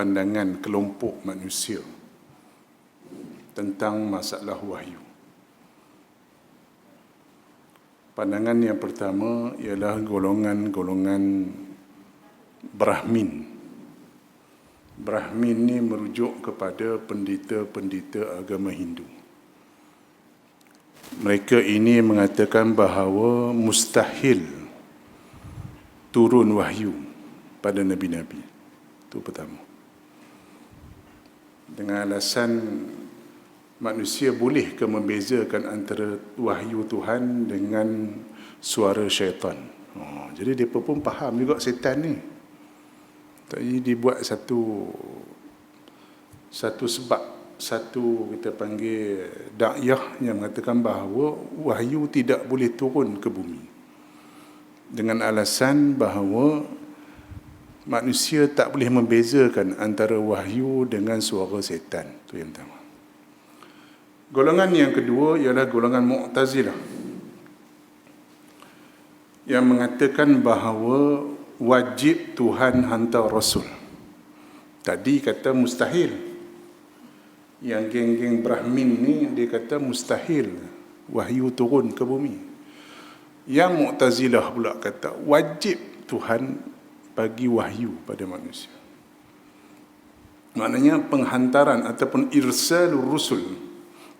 pandangan kelompok manusia tentang masalah wahyu. Pandangan yang pertama ialah golongan-golongan Brahmin. Brahmin ni merujuk kepada pendeta-pendeta agama Hindu. Mereka ini mengatakan bahawa mustahil turun wahyu pada Nabi-Nabi. Itu pertama. Dengan alasan manusia boleh ke membezakan antara wahyu Tuhan dengan suara syaitan. Jadi mereka pun faham juga setan ni. Jadi dibuat satu sebab, satu kita panggil dakyah yang mengatakan bahawa wahyu tidak boleh turun ke bumi dengan alasan bahawa manusia tak boleh membezakan antara wahyu dengan suara setan. Itu yang pertama. Golongan yang kedua ialah golongan Mu'tazilah yang mengatakan bahawa wajib Tuhan hantar Rasul. Tadi kata mustahil. Yang geng-geng Brahmin ni dia kata mustahil wahyu turun ke bumi. Yang Mu'tazilah pula kata wajib Tuhan bagi wahyu pada manusia. Maknanya penghantaran ataupun irsalur rusul,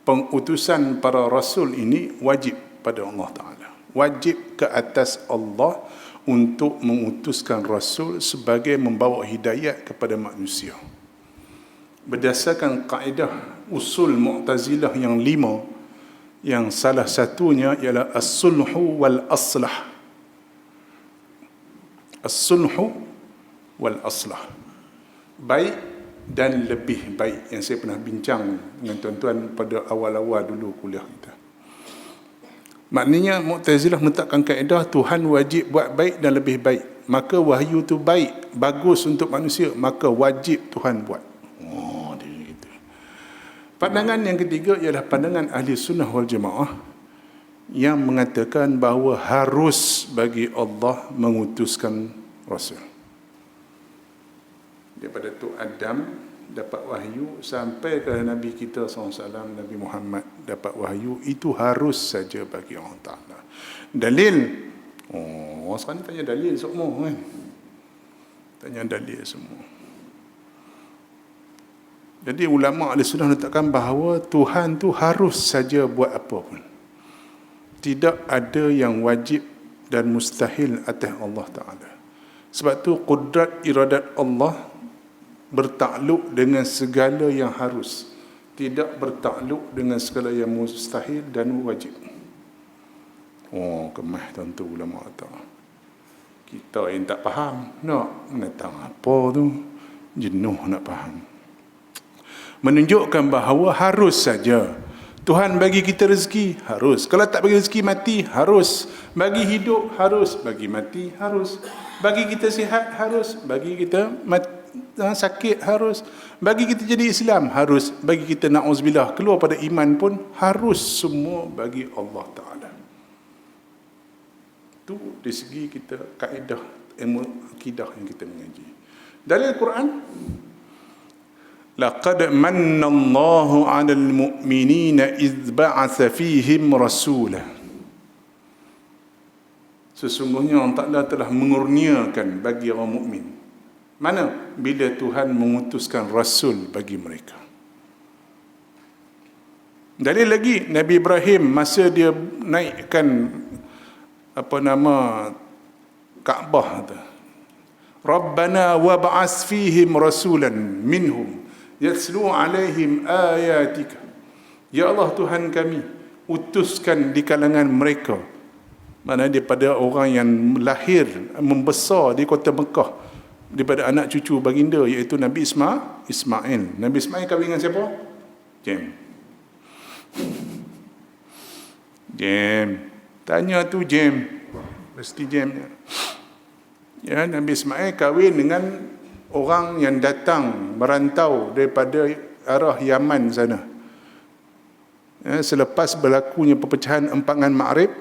pengutusan para rasul ini wajib pada Allah Ta'ala. Wajib ke atas Allah untuk mengutuskan rasul sebagai membawa hidayat kepada manusia. Berdasarkan kaedah usul Mu'tazilah yang 5, yang salah satunya ialah as-sulhu wal aslah. As-sulhu wal aslah, baik dan lebih baik, yang saya pernah bincang dengan tuan-tuan pada awal-awal dulu kuliah kita. Maknanya Mu'tazilah menetapkan kaedah Tuhan wajib buat baik dan lebih baik. Maka wahyu tu baik, bagus untuk manusia, maka wajib Tuhan buat. Dia gitu. Pandangan yang ketiga ialah pandangan ahli sunnah wal jamaah yang mengatakan bahawa harus bagi Allah mengutuskan Rasul. Daripada tu Adam dapat wahyu sampai ke Nabi kita SAW, Nabi Muhammad dapat wahyu, itu harus saja bagi Allah Ta'ala. Dalil, sekarang tanya dalil semua kan. Tanya dalil semua. Jadi ulama ahli sunnah letakkan bahawa Tuhan tu harus saja buat apa pun. Tidak ada yang wajib dan mustahil atas Allah Ta'ala. Sebab tu qudrat iradat Allah bertakluk dengan segala yang harus, tidak bertakluk dengan segala yang mustahil dan wajib. Kemah tentu ulama kata. Kita yang tak faham, nak menentang apa tu, jenuh nak faham. Menunjukkan bahawa harus saja Tuhan bagi kita rezeki, harus. Kalau tak bagi rezeki, mati, harus. Bagi hidup, harus. Bagi mati, harus. Bagi kita sihat, harus. Bagi kita sakit, harus. Bagi kita jadi Islam, harus. Bagi kita na'uzubillah keluar pada iman pun, harus. Semua bagi Allah Ta'ala. Itu dari segi kita kaedah ilmu akidah yang kita mengaji. Dalil Quran, laqad manna Allahu 'alal mu'minina idz ba'atsa fihim rasulah. Sesungguhnya Allah Ta'ala telah mengurniakan bagi orang mukmin. Mana? Bila Tuhan mengutuskan rasul bagi mereka. Dalil lagi, Nabi Ibrahim masa dia naikkan Kaabah tu, Rabbana wab'as fihim rasulan minhum yatslu alaihim ayatika. Ya Allah Tuhan kami, utuskan di kalangan mereka, mana daripada orang yang lahir membesar di kota Mekah, daripada anak cucu baginda iaitu Nabi Ismail. Nabi Ismail kahwin dengan siapa? Jem. Tanya tu Jem. Mesti Jem. Ya, Nabi Ismail kahwin dengan orang yang datang merantau daripada arah Yaman sana. Ya, selepas berlakunya perpecahan empangan Ma'rib,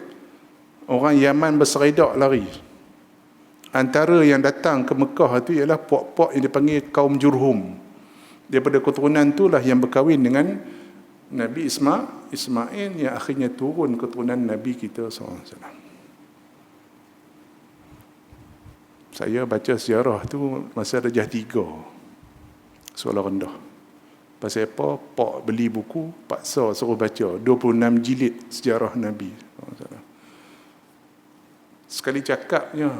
orang Yaman berseredak lari. Antara yang datang ke Mekah tu ialah puak-puak yang dipanggil kaum Jurhum. Daripada keturunan itulah yang berkahwin dengan Nabi Ismail yang akhirnya turun keturunan Nabi kita SAW. Saya baca sejarah tu masa Darjah 3 sekolah rendah. Pasal apa? Pak beli buku, paksa suruh baca 26 jilid sejarah Nabi SAW. Sekali cakapnya,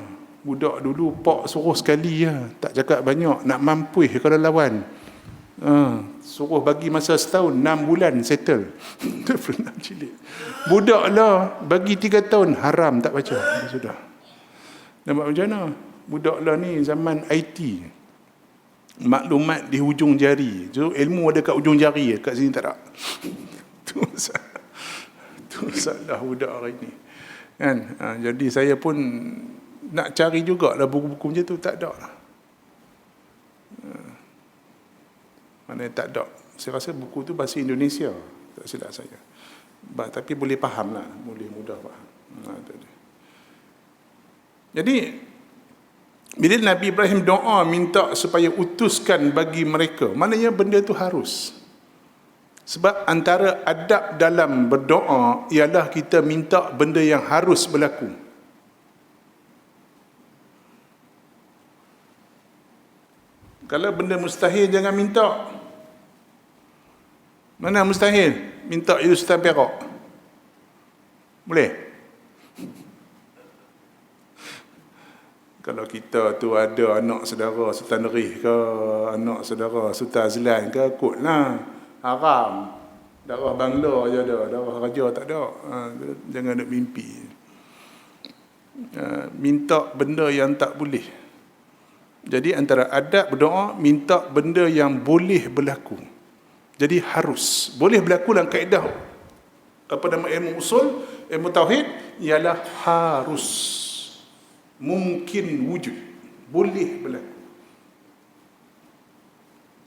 budak dulu pak suruh sekali ya, tak cakap banyak, nak mampuih kalau lawan. Suruh bagi masa setahun, 6 bulan settle. 26 jilid. Budak lah bagi 3 tahun, haram tak baca. Sudah. Nampak macam mana? Budak lah ni zaman IT. Maklumat di hujung jari. So, ilmu ada kat hujung jari, kat sini tak ada. Tu masalah budak hari ni. Kan? Jadi saya pun nak cari jugalah buku-buku macam tu, tak ada lah. Mana tak ada. Saya rasa buku tu bahasa Indonesia, tak silap saya. Tapi boleh faham lah, boleh mudah faham. Jadi bila Nabi Ibrahim doa minta supaya utuskan bagi mereka, maknanya benda tu harus. Sebab antara adab dalam berdoa ialah kita minta benda yang harus berlaku. Kalau benda mustahil jangan minta. Mana mustahil? Minta Ustaz Perak. Boleh? Kalau kita tu ada anak saudara Sultan Nerih ke, anak saudara Sultan Azlan ke, kutlah. Haram. Darah bangla je ada, darah raja tak ada. Jangan nak mimpi. Minta benda yang tak boleh. Jadi antara adab berdoa, minta benda yang boleh berlaku. Jadi harus. Boleh berlaku dalam kaedah apa nama ilmu usul, ilmu tauhid, ialah harus. Mungkin wujud. Boleh berlaku.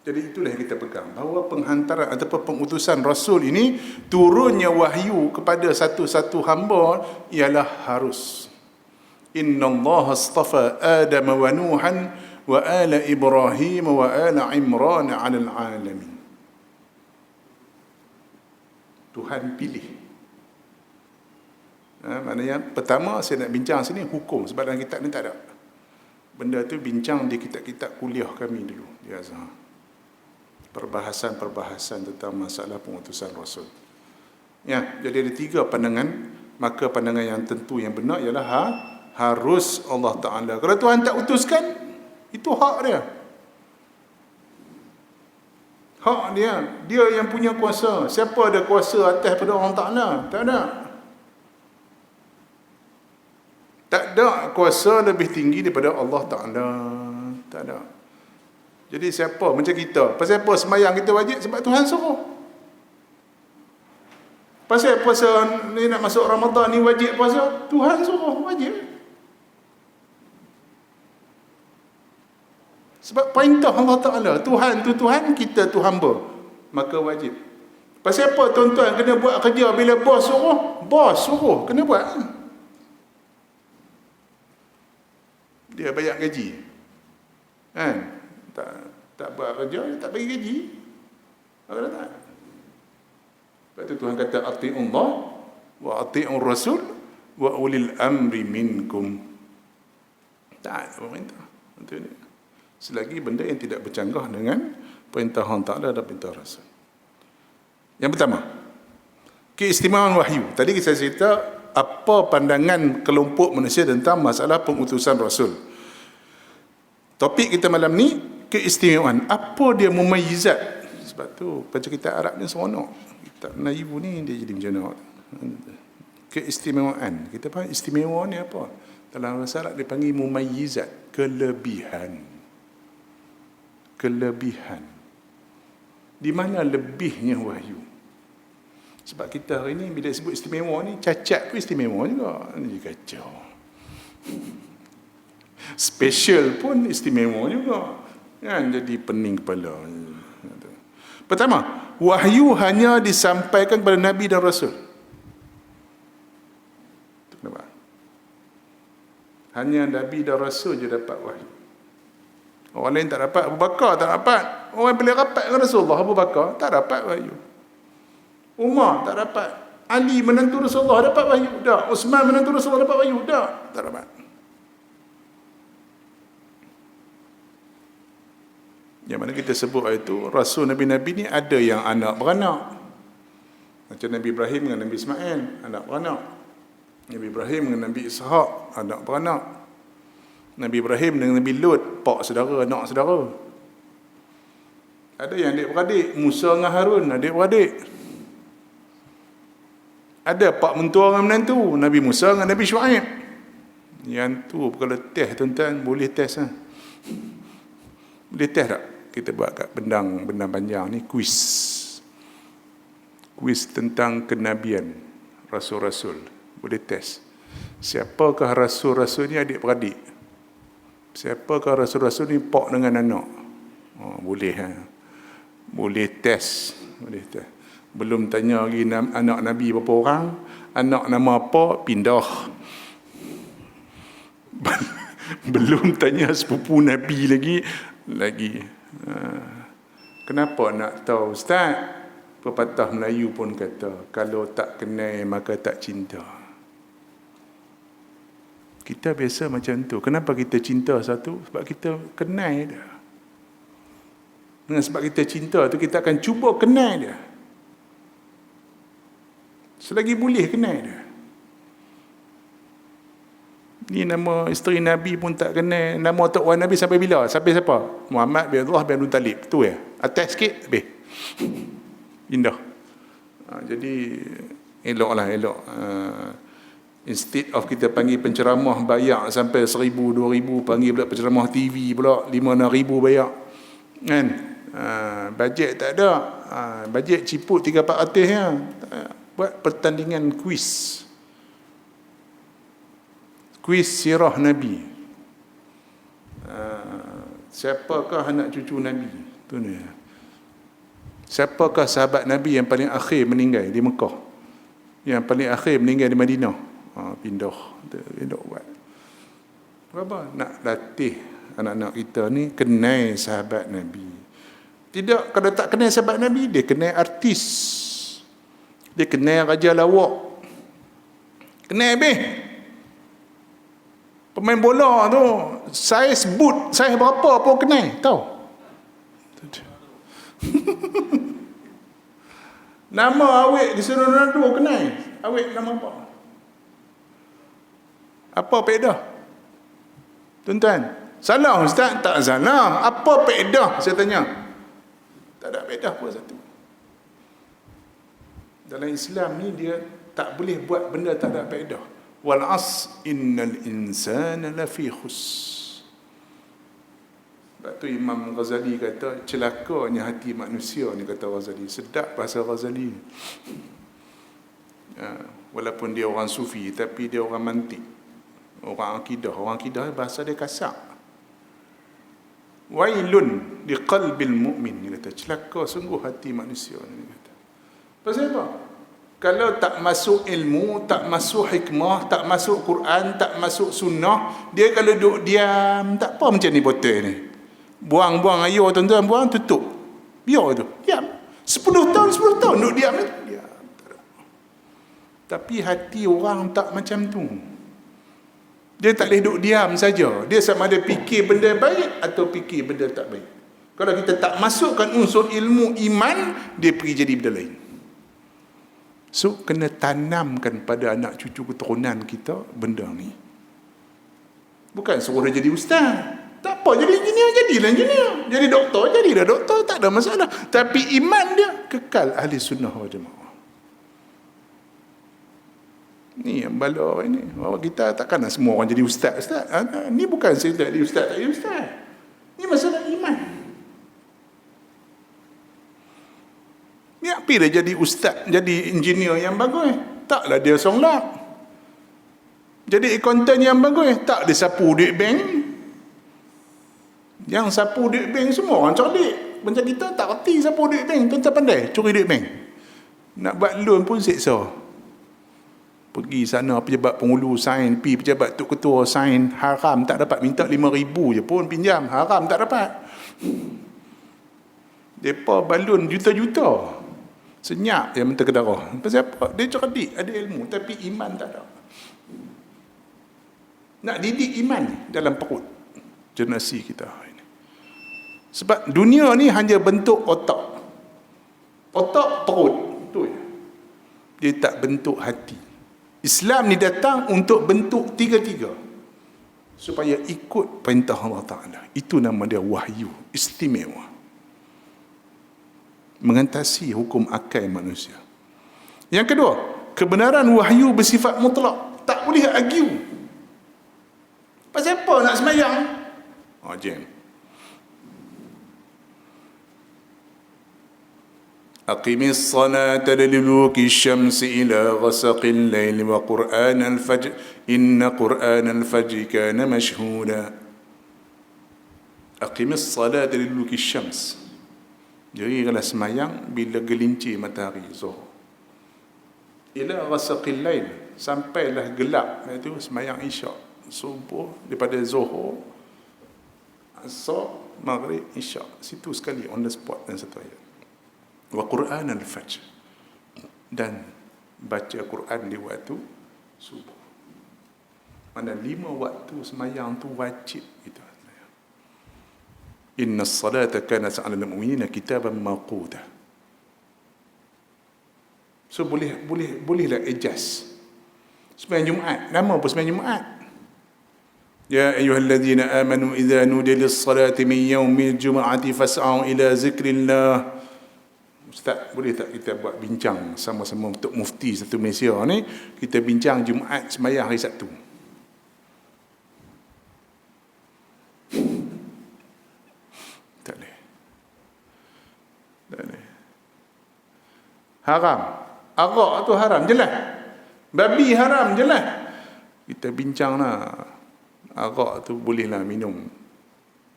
Jadi itulah yang kita pegang, bahawa penghantaran ataupun pengutusan Rasul ini, turunnya wahyu kepada satu-satu hamba ialah harus. Inna Allah astafa Adam wa Nuhan wa ala Ibrahim wa ala Imran 'alal 'alamin. Tuhan pilih. Maknanya pertama saya nak bincang sini hukum, sebab dalam kitab ni tak ada. Benda tu bincang di kitab-kitab kuliah kami dulu di Azhar. Perbahasan tentang masalah pengutusan Rasul. Ya, jadi ada 3 pandangan. Maka pandangan yang tentu yang benar ialah harus Allah Ta'ala. Kalau Tuhan tak utuskan, itu hak dia. Hak dia. Dia yang punya kuasa. Siapa ada kuasa atas pada Allah Ta'ala? Tak ada. Tak ada kuasa lebih tinggi daripada Allah Ta'ala. Tak ada. Jadi siapa? Macam kita. Pasal apa sembahyang kita wajib? Sebab Tuhan suruh. Pasal puasa ni nak masuk Ramadan ni wajib puasa? Tuhan suruh, wajib. Sebab perintah Allah Ta'ala. Tuhan tu Tuhan, kita tu hamba. Maka wajib. Pasal apa tuan-tuan kena buat kerja bila bos suruh? Bos suruh, kena buat. Dia bayar gaji. Kan? Tak buat kerja, tak bagi gaji. Apa tak? Sebab tu Tuhan kata ati'ullah wa ati'ur rasul wa ulil amri minkum. Tak ada perintah. Selagi benda yang tidak bercanggah dengan perintah Allah Ta'ala dan perintah Rasul. Yang pertama, keistimewaan wahyu. Tadi saya cerita apa pandangan kelompok manusia tentang masalah pengutusan Rasul. Topik kita malam ni, keistimewaan. Apa dia mumayyizat? Sebab tu baca kitab Arab ni seronok. Kitab Melayu ni dia jadi macam mana? Keistimewaan. Kita faham istimewa ni apa? Dalam bahasa Arab dia panggil mumayyizat. Kelebihan. Kelebihan. Di mana lebihnya wahyu? Sebab kita hari ni bila sebut istimewa ni, cacat pun istimewa juga. Ini kacau. Special pun istimewa juga. Kan jadi pening kepala. Pertama, wahyu hanya disampaikan kepada Nabi dan Rasul. Kenapa? Hanya Nabi dan Rasul je dapat wahyu. Orang lain tak dapat. Abu Bakar tak dapat. Orang paling rapat dengan Rasulullah, Abu Bakar, tak dapat wahyu. Umar tak dapat. Ali menantu Rasulullah dapat wahyu. Tak. Uthman menantu Rasulullah dapat wahyu. Tak dapat. Yang mana kita sebut itu, Rasul Nabi-Nabi ni ada yang anak beranak. Macam Nabi Ibrahim dengan Nabi Ismail, anak beranak. Nabi Ibrahim dengan Nabi Ishaq, anak beranak. Nabi Ibrahim dengan Nabi Lut, pak saudara, anak saudara. Ada yang adik-beradik, Musa dengan Harun, adik-beradik. Ada pak mentua dengan menantu, Nabi Musa dengan Nabi Shu'aib. Yang tu kalau test tuan-tuan, boleh test lah. Boleh test tak? Kita buat kat bendang panjang ni, kuis. Kuis tentang kenabian Rasul-Rasul. Boleh test. Siapakah Rasul-Rasul ni adik-beradik? Siapakah Rasul-Rasul ni pak dengan anak? Boleh ha? Boleh test. Boleh test. Belum tanya lagi anak Nabi berapa orang, anak nama apa, pindah. Belum tanya sepupu Nabi lagi. Kenapa nak tahu Ustaz? Pepatah Melayu pun kata, kalau tak kenal maka tak cinta. Kita biasa macam tu. Kenapa kita cinta satu? Sebab kita kenal dia. Dengan sebab kita cinta tu, kita akan cuba kenal dia. Selagi boleh kenal dia. Ni nama isteri Nabi pun tak kenal. Nama Tok Wan Nabi sampai bila? Sampai siapa? Muhammad bin Abdullah bin Abdul Talib. Tu ya. Atas sikit, habis. Indah. Jadi, eloklah, elok. Instead of kita panggil penceramah bayar sampai 1,000, 2,000, panggil pula penceramah TV pula 5-6,000 bayar. Kan? Bajet tak ada. Bajet ciput 300-400 ya. Buat pertandingan kuis. Kuis sirah Nabi. Siapakah anak cucu Nabi? Tu ni. Siapakah sahabat Nabi yang paling akhir meninggal di Mekah? Yang paling akhir meninggal di Madinah? Pindah. Buat. Apa? Nak latih anak-anak kita ni kenal sahabat Nabi. Tidak, kalau tak kenal sahabat Nabi, dia kenal artis. Dia kenal raja lawak. Kenal habis. Pemain bola tu, saiz boot, saiz berapa pun kenal, tahu? Nama awet Cristiano Ronaldo kenal. Awet nama apa? Apa faedah? Tuan-tuan, salah Ustaz? Tak salah. Apa faedah? Saya tanya. Tak ada faedah pun satu. Dalam Islam ni dia tak boleh buat benda tak ada faedah. Wal as innal insana lafi khus. Sebab tu Imam Ghazali kata celakanya hati manusia ni, kata Ghazali. Sedap bahasa Ghazali. Walaupun dia orang sufi tapi dia orang mantik. Orang akidah bahasa dia kasar. Wailun liqalbil mu'min, dia kata celaka sungguh hati manusia ni, kata. Pasal apa? Kalau tak masuk ilmu, tak masuk hikmah, tak masuk Quran, tak masuk sunnah, dia kalau duduk diam, tak apa macam ni botol ni. Buang-buang air tuan-tuan, buang tutup. Biar tu, diam. 10 tahun duduk diam ni. Diam. Tapi hati orang tak macam tu. Dia tak boleh duduk diam saja. Dia sama ada fikir benda baik atau fikir benda tak baik. Kalau kita tak masukkan unsur ilmu iman, dia pergi jadi benda lain. So, kena tanamkan pada anak cucu keturunan kita benda ni. Bukan suruh dia jadi ustaz. Tak apa, jadi engineer, jadilah engineer. Jadi doktor, jadilah doktor. Tak ada masalah. Tapi iman dia kekal ahli sunnah wal jamaah. Ni yang bala orang ni. Kita takkanlah semua orang jadi ustaz. Ni bukan saya tak jadi ustaz, tak jadi ustaz. Ni masalah iman. Ni apa dia jadi ustaz, jadi engineer yang bagus? Taklah dia songlak. Jadi accountant yang bagus? Tak dia sapu duit bank. Yang sapu duit bank semua orang cerdik. Macam kita tak reti sapu duit bank. Tuan-tuan pandai curi duit bank. Nak buat loan pun seksa. Pergi sana pejabat pengulu sign, pergi pejabat tok ketua sign, haram tak dapat, minta 5,000 je pun pinjam, haram tak dapat. Depa balun juta-juta. Senyap yang mentera darah. Pasal apa? Dia cerdik, ada ilmu tapi iman tak ada. Nak didik iman dalam perut generasi kita ini. Sebab dunia ni hanya bentuk otak. Otak perut tu je. Dia tak bentuk hati. Islam ni datang untuk bentuk tiga-tiga supaya ikut perintah Allah Ta'ala. Itu nama dia wahyu istimewa, mengantasi hukum akal manusia. Yang kedua, kebenaran wahyu bersifat mutlak, tak boleh argue. Pasal apa nak sembahyang? Jam. Aqimis salata liduluki syamsi ila ghasaqil laili wa qur'anal fajr inna qur'anal fajri kana mashhuda. Aqimis salata liduluki syams. Jadi kalau sembahyang bila gelincir matahari zuhur. Ila ghasaqil lail, sampailah gelap, iaitu sembahyang isyak, subuh, daripada zuhur, asar, maghrib, isyak. Situ sekali on the spot dan satu ayat. Wa Qur'an al-Fajr, dan baca Quran di waktu subuh. Mana 5 waktu sembahyang tu wajib itu. Inna as-salata kanat 'alal mu'minina kitaban mawquta. So bolehlah adjust. Sembahyang Jumaat, nama apa sembahyang Jumaat? Ya ayyuhalladzina amanu idza nudiya lis-salati min yaumil jum'ati fas'au ila zikrillah. Ustaz, boleh tak kita buat bincang sama-sama untuk mufti satu Malaysia ni, kita bincang Jumaat sembahyang hari Sabtu. Tak boleh. Tak boleh. Haram. Arak tu haram, jelas. Babi haram, jelas. Kita bincang lah. Arak tu bolehlah minum.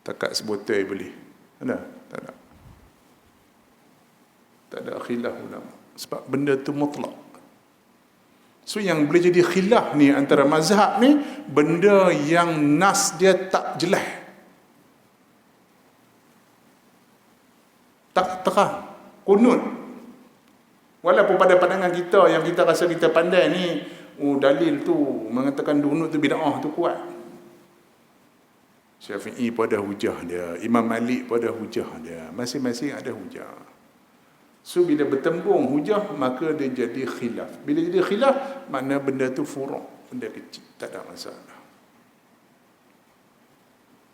Takat sebotol boleh. Ada? Tak ada. Tak ada khilaf ulama. Sebab benda tu mutlak. So yang boleh jadi khilaf ni antara mazhab ni, benda yang nas dia tak jelas, tak terang, kunut. Walaupun pada pandangan kita yang kita rasa kita pandai ni, dalil tu mengatakan dunut tu bid'ah tu kuat. Syafi'i pun ada hujah dia, Imam Malik pun ada hujah dia, masing-masing ada hujah. So bila bertembung hujah, maka dia jadi khilaf. Bila jadi khilaf, makna benda tu furu', benda kecil, tak ada masalah.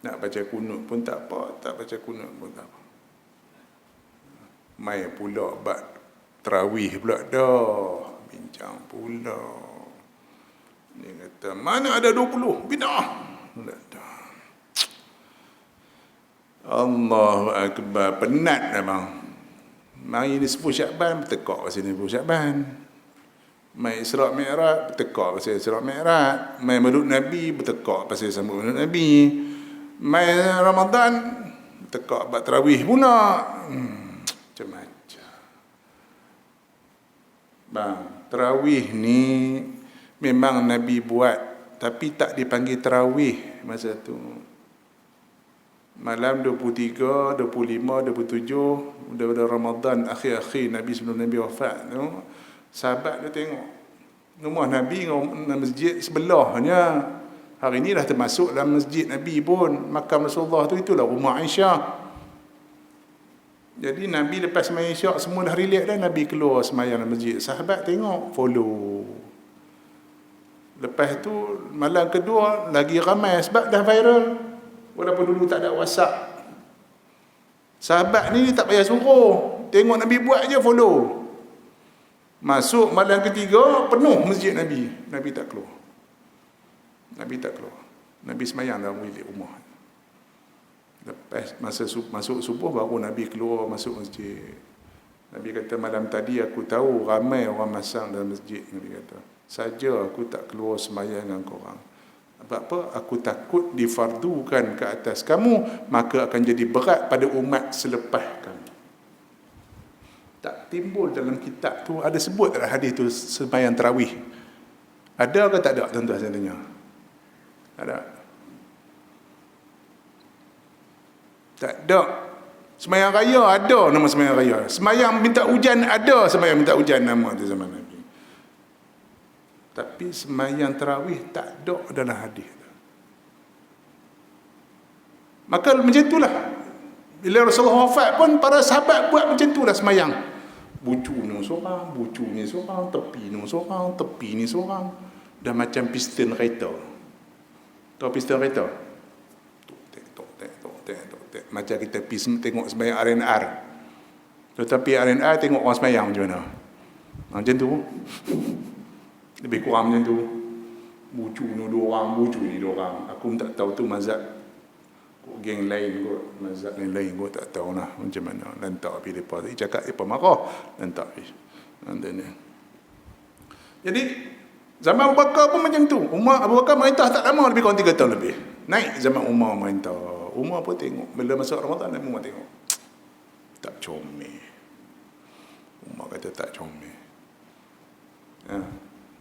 Nak baca kunut pun tak apa, tak baca kunut pun tak apa. Mai pula bab tarawih pula dah, bincang pula. Dia kata, mana ada 20? Bid'ah. Dah. Allahu Akbar, penat memang. Mari ni 10 Syakban, bertekak pasal ni 10 Syakban. Mai Isra' Mi'raj, bertekak pasal Isra' Mi'raj. Mai Maulud Nabi, bertekak pasal sambut Maulud Nabi. Mai Ramadan, bertekak bab tarawih pula. Macam-macam. Bang, tarawih ni memang Nabi buat, tapi tak dipanggil tarawih masa tu. Malam 23, 25, 27 udah Ramadan akhir-akhir Nabi sebelum Nabi wafat tu, sahabat dia tengok rumah Nabi dengan masjid sebelahnya. Hari ni dah termasuk dalam masjid Nabi pun, makam Rasulullah tu, itulah rumah Aisyah. Jadi Nabi lepas sembahyang Isyak semua dah relax dah, Nabi keluar sembahyang dalam masjid. Sahabat tengok, follow. Lepas tu malam kedua lagi ramai sebab dah viral. Walaupun dulu tak ada WhatsApp. Sahabat ni tak payah suruh, tengok Nabi buat je, follow. Masuk malam ketiga, penuh masjid Nabi. Nabi tak keluar. Nabi sembahyang dalam bilik rumah. Lepas masuk subuh baru Nabi keluar masuk masjid. Nabi kata, malam tadi aku tahu ramai orang masang dalam masjid. Nabi kata, saja aku tak keluar sembahyang dengan korang. Sebab apa? Aku takut difardukan ke atas kamu, maka akan jadi berat pada umat selepas kamu. Tak timbul dalam kitab tu, ada sebut dalam hadis tu sembahyang tarawih. Ada ke tak ada? Tuan-tuan saya tanya. Tak ada. Tak ada. Sembahyang raya ada nama sembahyang raya. Sembahyang minta hujan ada sembahyang minta hujan nama di zaman Nabi. Tapi sembahyang tarawih tak ada dalam hadis. Maka macam itulah. Bila Rasulullah wafat pun para sahabat buat macam itulah sembahyang. Bucu ni seorang, bucu ni seorang, tepi ni seorang, tepi ni seorang. Dah macam piston kereta. Tahu piston kereta? Tok. Macam kita pergi tengok sembahyang RNR. Tetapi RNR tengok orang sembahyang macam mana. Macam tu. Lebih kurang macam tu. Bucu ni dua orang, bucu ni dua orang. Aku pun tak tahu tu mazhab geng lain kot, mazhab lain kot, tak tahu lah macam mana. Lantak pergi mereka tadi cakap mereka marah, lantak pergi. Jadi zaman Abu Bakar pun macam tu. Abu Bakar merintah tak lama, lebih kurang 3 tahun lebih. Naik zaman Umar merintah. Umar pun tengok, bila masuk Ramadan Umar tengok tak comel. Umar kata tak comel.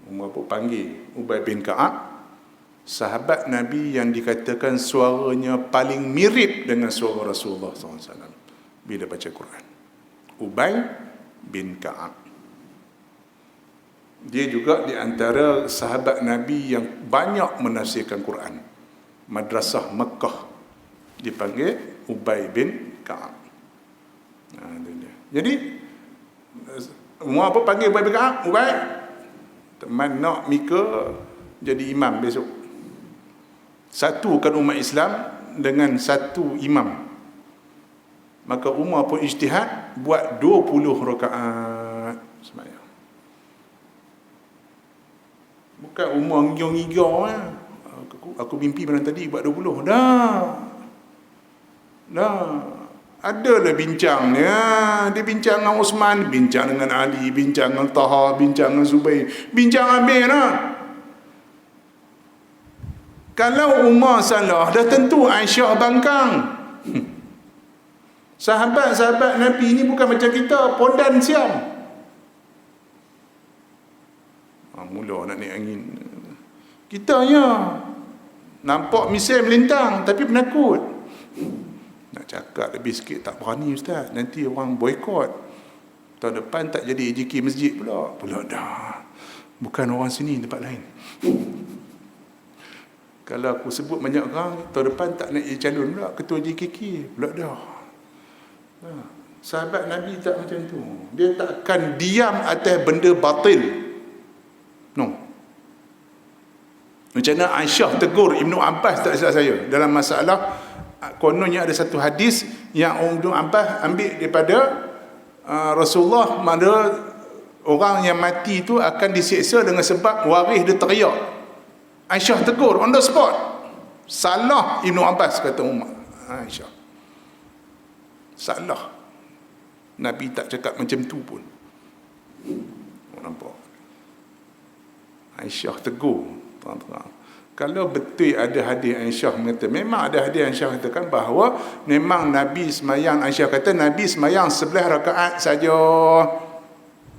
Umar pun panggil Ubay bin Ka'ab, sahabat Nabi yang dikatakan suaranya paling mirip dengan suara Rasulullah SAW bila baca Quran. Ubay bin Ka'ab. Dia juga di antara sahabat Nabi yang banyak menafsirkan Quran. Madrasah Mekah dipanggil Ubay bin Ka'ab. Jadi Umar apa panggil Ubay bin Ka'ab? Ubay, teman nak Mika jadi imam besok. Satukan umat Islam dengan satu imam. Maka Umar pun ijtihad buat 20 rakaat sembahyang. Bukan Umar ngigau-ngigau aku mimpi malam tadi buat 20. Dah. Adalah bincangnya. Dia bincang dengan Osman, bincang dengan Ali, bincang dengan Taha, bincang dengan Zubair, bincang habis lah. Kalau Umar salah, dah tentu Aisyah bangkang. Sahabat-sahabat Nabi ni bukan macam kita, pondan siam. Mula nak naik angin. Kita nampak misil melintang tapi penakut. Nak cakap lebih sikit tak berani ustaz, nanti orang boykot. Tahun depan tak jadi AJK masjid pula dah. Bukan orang sini, tempat lain. Kalau aku sebut banyak orang, tahun depan tak nak jadi calon pula ketua JKK pula dah. Sahabat Nabi tak macam tu. Dia takkan diam atas benda batil. No. Macam mana Aisyah tegur Ibnu Abbas tak silap saya dalam masalah, kononnya ada satu hadis yang Ibnu Abbas ambil daripada Rasulullah, mana orang yang mati itu akan disiksa dengan sebab waris dia teriak. Aisyah tegur on the spot. Salah Ibnu Abbas, kata Umar. Aisyah, salah. Nabi tak cakap macam tu pun. Nampak? Aisyah tegur terang-terang. Kalau betul ada hadis Aisyah mengatakan, memang ada hadis Aisyah katakan bahawa memang Nabi semayang, Aisyah kata Nabi semayang 11 rakaat saja,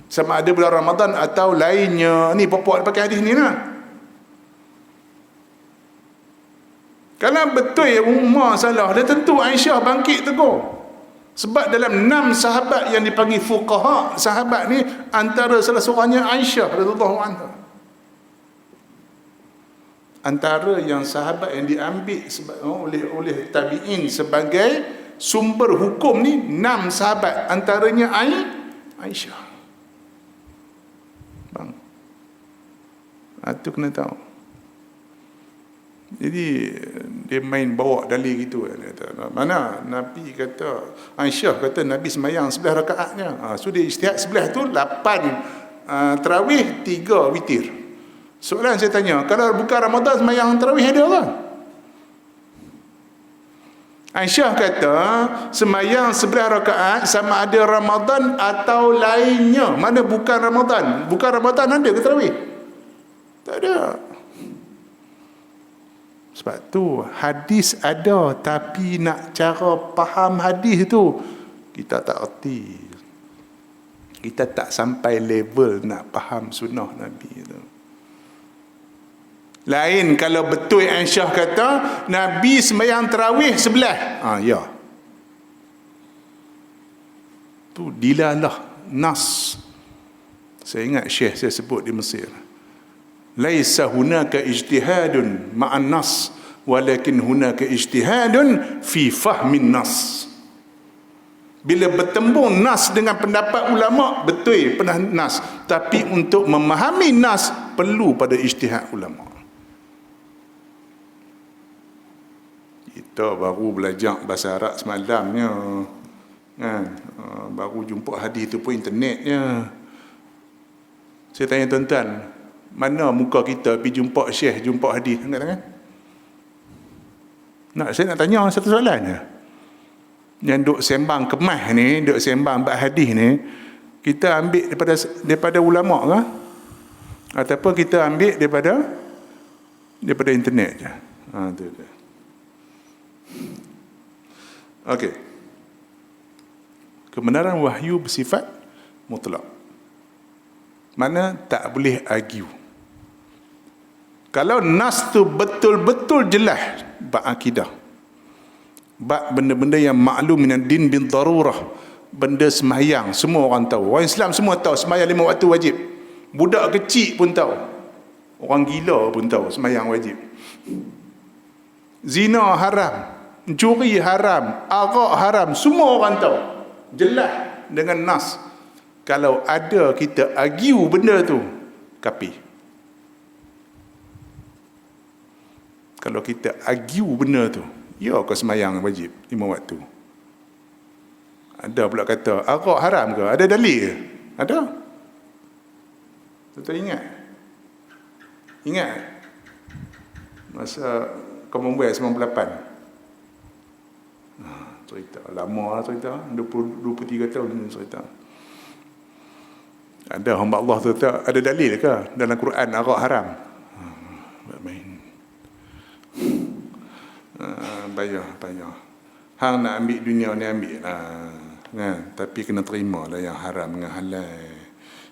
sama ada bulan Ramadan atau lainnya. Ni pokok pakai hadis ni lah. Kalau betul Umar salah, dah tentu Aisyah bangkit tegur. Sebab dalam 6 sahabat yang dipanggil fuqaha, sahabat ni antara salah seorangnya Aisyah radhiyallahu anha. Antara yang sahabat yang diambil oleh tabi'in sebagai sumber hukum ni 6 sahabat, antaranya Aisyah. Bang, itu kena tahu. Jadi dia main bawa dalil gitu. Dia kata, mana Nabi kata, Aisyah kata Nabi semayang 11 rakaatnya. So dia ijtihad 11 tu 8 tarawih, 3 witir. Soalan saya tanya, kalau bukan Ramadan semayang tarawih ada kan? Aisyah kata semayang 11 rakaat sama ada Ramadan atau lainnya. Mana bukan Ramadan? Bukan Ramadan ada ke tarawih? Tak ada. Sebab tu hadis ada, tapi nak cara faham hadis tu kita tak erti. Kita tak sampai level nak faham sunnah Nabi tu. Lain kalau betul Aisyah kata Nabi sembahyang tarawih sebelah. Ya. Tu dilalah nas. Saya ingat Syekh saya sebut di Mesir. Laisa hunaka ijtihadun ma'an nas, walakin hunaka ijtihadun fi fahmin nas. Bila bertembung nas dengan pendapat ulama, betul pernah nas, tapi untuk memahami nas perlu pada ijtihad ulama. Kita baru belajar bahasa Arab semalamnya kan, baru jumpa hadis tu pun internetnya. Saya tanya tuan-tuan, mana muka kita pergi jumpa syekh, jumpa hadis? Angkat tangan. Saya nak tanya satu soalan je. Yang duk sembang kemas ni, duk sembang bab hadis ni, kita ambil daripada ulama ke? Ataupun kita ambil daripada internet je? Tu. Okey. Kebenaran wahyu bersifat mutlak. Mana tak boleh argue. Kalau nas tu betul-betul jelas bab akidah, bab benda-benda yang maklum minad din bin darurah, benda sembahyang semua orang tahu, orang Islam semua tahu sembahyang 5 waktu wajib, budak kecil pun tahu, orang gila pun tahu sembahyang wajib, zina haram, curi haram, arak haram, semua orang tahu jelas dengan nas. Kalau ada kita argue benda tu, kafir. Kalau kita argue benda tu, ya kau sembahyang wajib 5 waktu. Ada pula kata arak haram ke? Ada dalil ke? Ada. Tuan ingat? Ingat masa Commonwealth 98? Cerita lama lah, cerita 23 tahun cerita. Ada hamba Allah tu tak ada dalil ke dalam Quran arak haram? Main. Bayar. Hang nak ambil dunia ni ambil lah. Kan? Tapi kena terima lah yang haram dengan halal.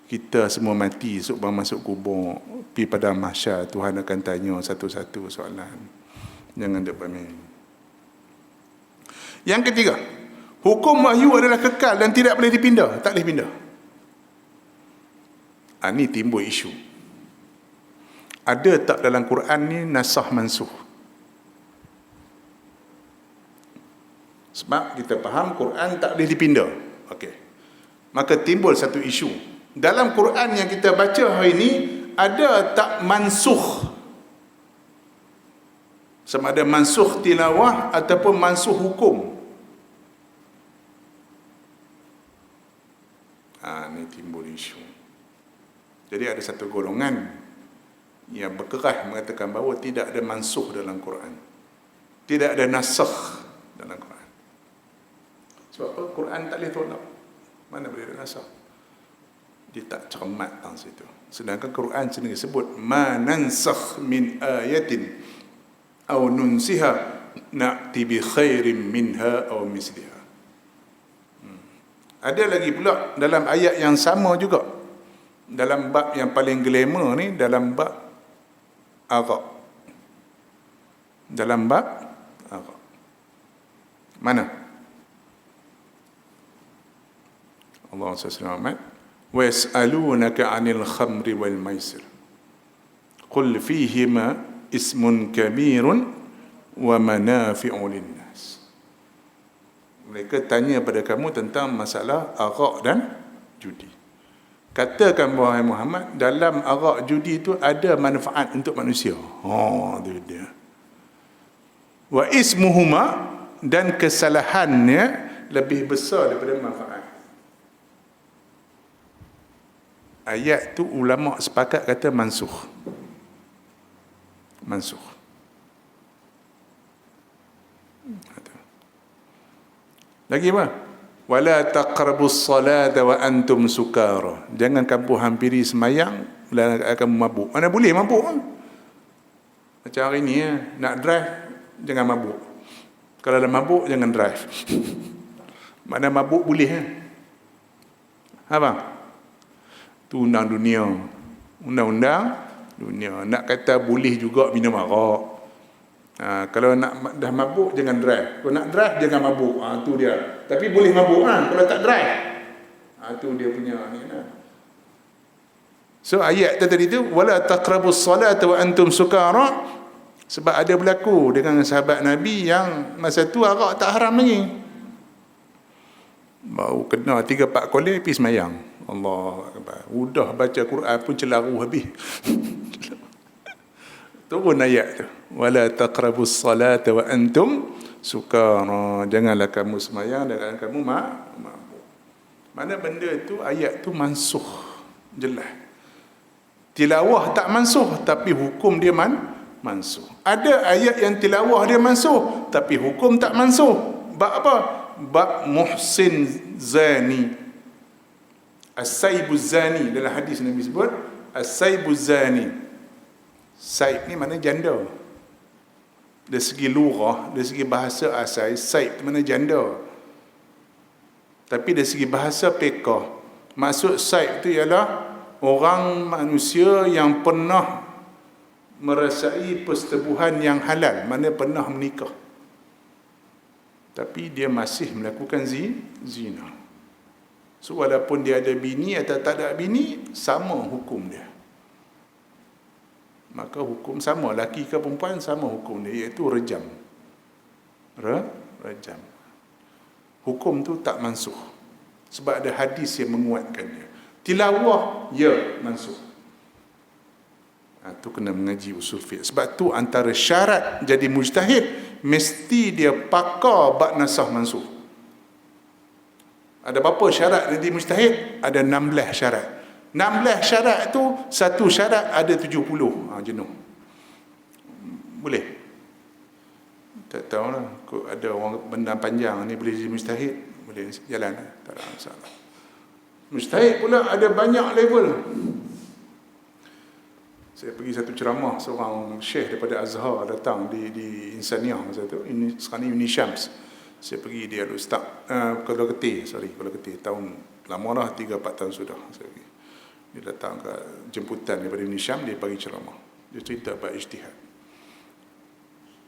Kita semua mati, esok bang masuk kubur, pergi pada mahsyar, Tuhan akan tanya satu-satu soalan. Jangan duk main. Yang ketiga, hukum wahyu adalah kekal dan tidak boleh dipindah. Tak boleh pindah. Ini timbul isu. Ada tak dalam Quran ni nasah mansuh? Sebab kita faham Quran tak boleh dipindah. Okey. Maka timbul satu isu. Dalam Quran yang kita baca hari ini, ada tak mansuh? Sama ada mansuh tilawah ataupun mansuh hukum. Ini timbul isu. Jadi ada satu golongan yang berkeras mengatakan bahawa tidak ada mansuh dalam Quran. Tidak ada nasakh dalam Quran. Sebab apa? Quran tak boleh tolak. Mana boleh ada nasakh? Dia tak cermat tentang situ. Sedangkan Quran sendiri sebut ma nansakh min ayatin aw nunsiha na'ti bi khairin minha aw misliha. Ada lagi pula dalam ayat yang sama juga, dalam bab yang paling glamour ni, dalam bab arak. Dalam bab arak. Mana? Allah SWT wa yas'alunaka 'anil khamri wal maisir qul fihima ismun kabirun wa manafi'u linnas. Mereka tanya pada kamu tentang masalah arak dan judi. Katakan wahai Muhammad, dalam arak judi itu ada manfaat untuk manusia. Itu dia. Wa ismuhuma, dan kesalahannya lebih besar daripada manfaat. Ayat tu ulama sepakat kata mansuh. Mansuh. Lagi apa? Wala taqrabus salata wa antum sukara. Jangan kamu hampiri sembahyang akan mabuk. Mana boleh mabuk? Macam hari ni nak drive jangan mabuk. Kalau dah mabuk jangan drive. Mana mabuk boleh Apa? Tu undang dunia. Undang-undang dunia. Nak kata boleh juga minum arak. Kalau nak dah mabuk jangan drive. Kalau nak drive jangan mabuk. Tu dia. Tapi boleh mabuk kalau tak drive. Tu dia punya ni lah. So ayat tadi tu wala taqrabus salata wa antum sukara, sebab ada berlaku dengan sahabat Nabi yang masa tu arak tak haram lagi. Baru kena 3-4 kali pergi semayang. Allah Akbar. Udah baca Quran pun celaru habis. Turun ayat tu. Wala taqrabus salata wa antum sukara. Janganlah kamu semayang dan kamu mabuk. Mana benda tu, ayat tu mansuh. Jelas. Tilawah tak mansuh, tapi hukum dia mansuh. Ada ayat yang tilawah dia mansuh, tapi hukum tak mansuh. Bab apa? Bab muhsin zani. As-saibuz zani, dalam hadis Nabi sebut as-saibuz zani. Saib ni mana janda. Dari segi lughah, dari segi bahasa asal, saib tu mana janda. Tapi dari segi bahasa fiqh, maksud saib tu ialah orang manusia yang pernah merasai persetubuhan yang halal, mana pernah menikah, tapi dia masih melakukan zina. So walaupun dia ada bini atau tak ada bini, sama hukum dia. Maka hukum sama, laki ke perempuan sama hukum dia, iaitu rejam. Rejam. Hukum tu tak mansuh, sebab ada hadis yang menguatkan dia. Tilawah, ya, mansuh. Tu kena mengaji usul fiqh. Sebab tu antara syarat jadi mujtahid, mesti dia pakar bab nasah mansuh. Ada berapa syarat jadi mujtahid? Ada 16 syarat. 16 syarat tu, satu syarat ada 70. Jenuh. Boleh? Tak tahulah. Kok ada orang benda panjang ni boleh jadi mujtahid? Boleh jalan. Tak ada masalah. Mujtahid pula ada banyak level. Saya pergi satu ceramah, seorang syekh daripada Azhar datang di Insaniah masa tu. Sekarang ni Uni Syams. Saya pergi dia Ustaz. Kuala Ketir, tahun lama dah, 3-4 tahun sudah saya pergi. Dia datang ke jemputan daripada Uni Syam, dia bagi ceramah. Dia cerita bab ijtihad.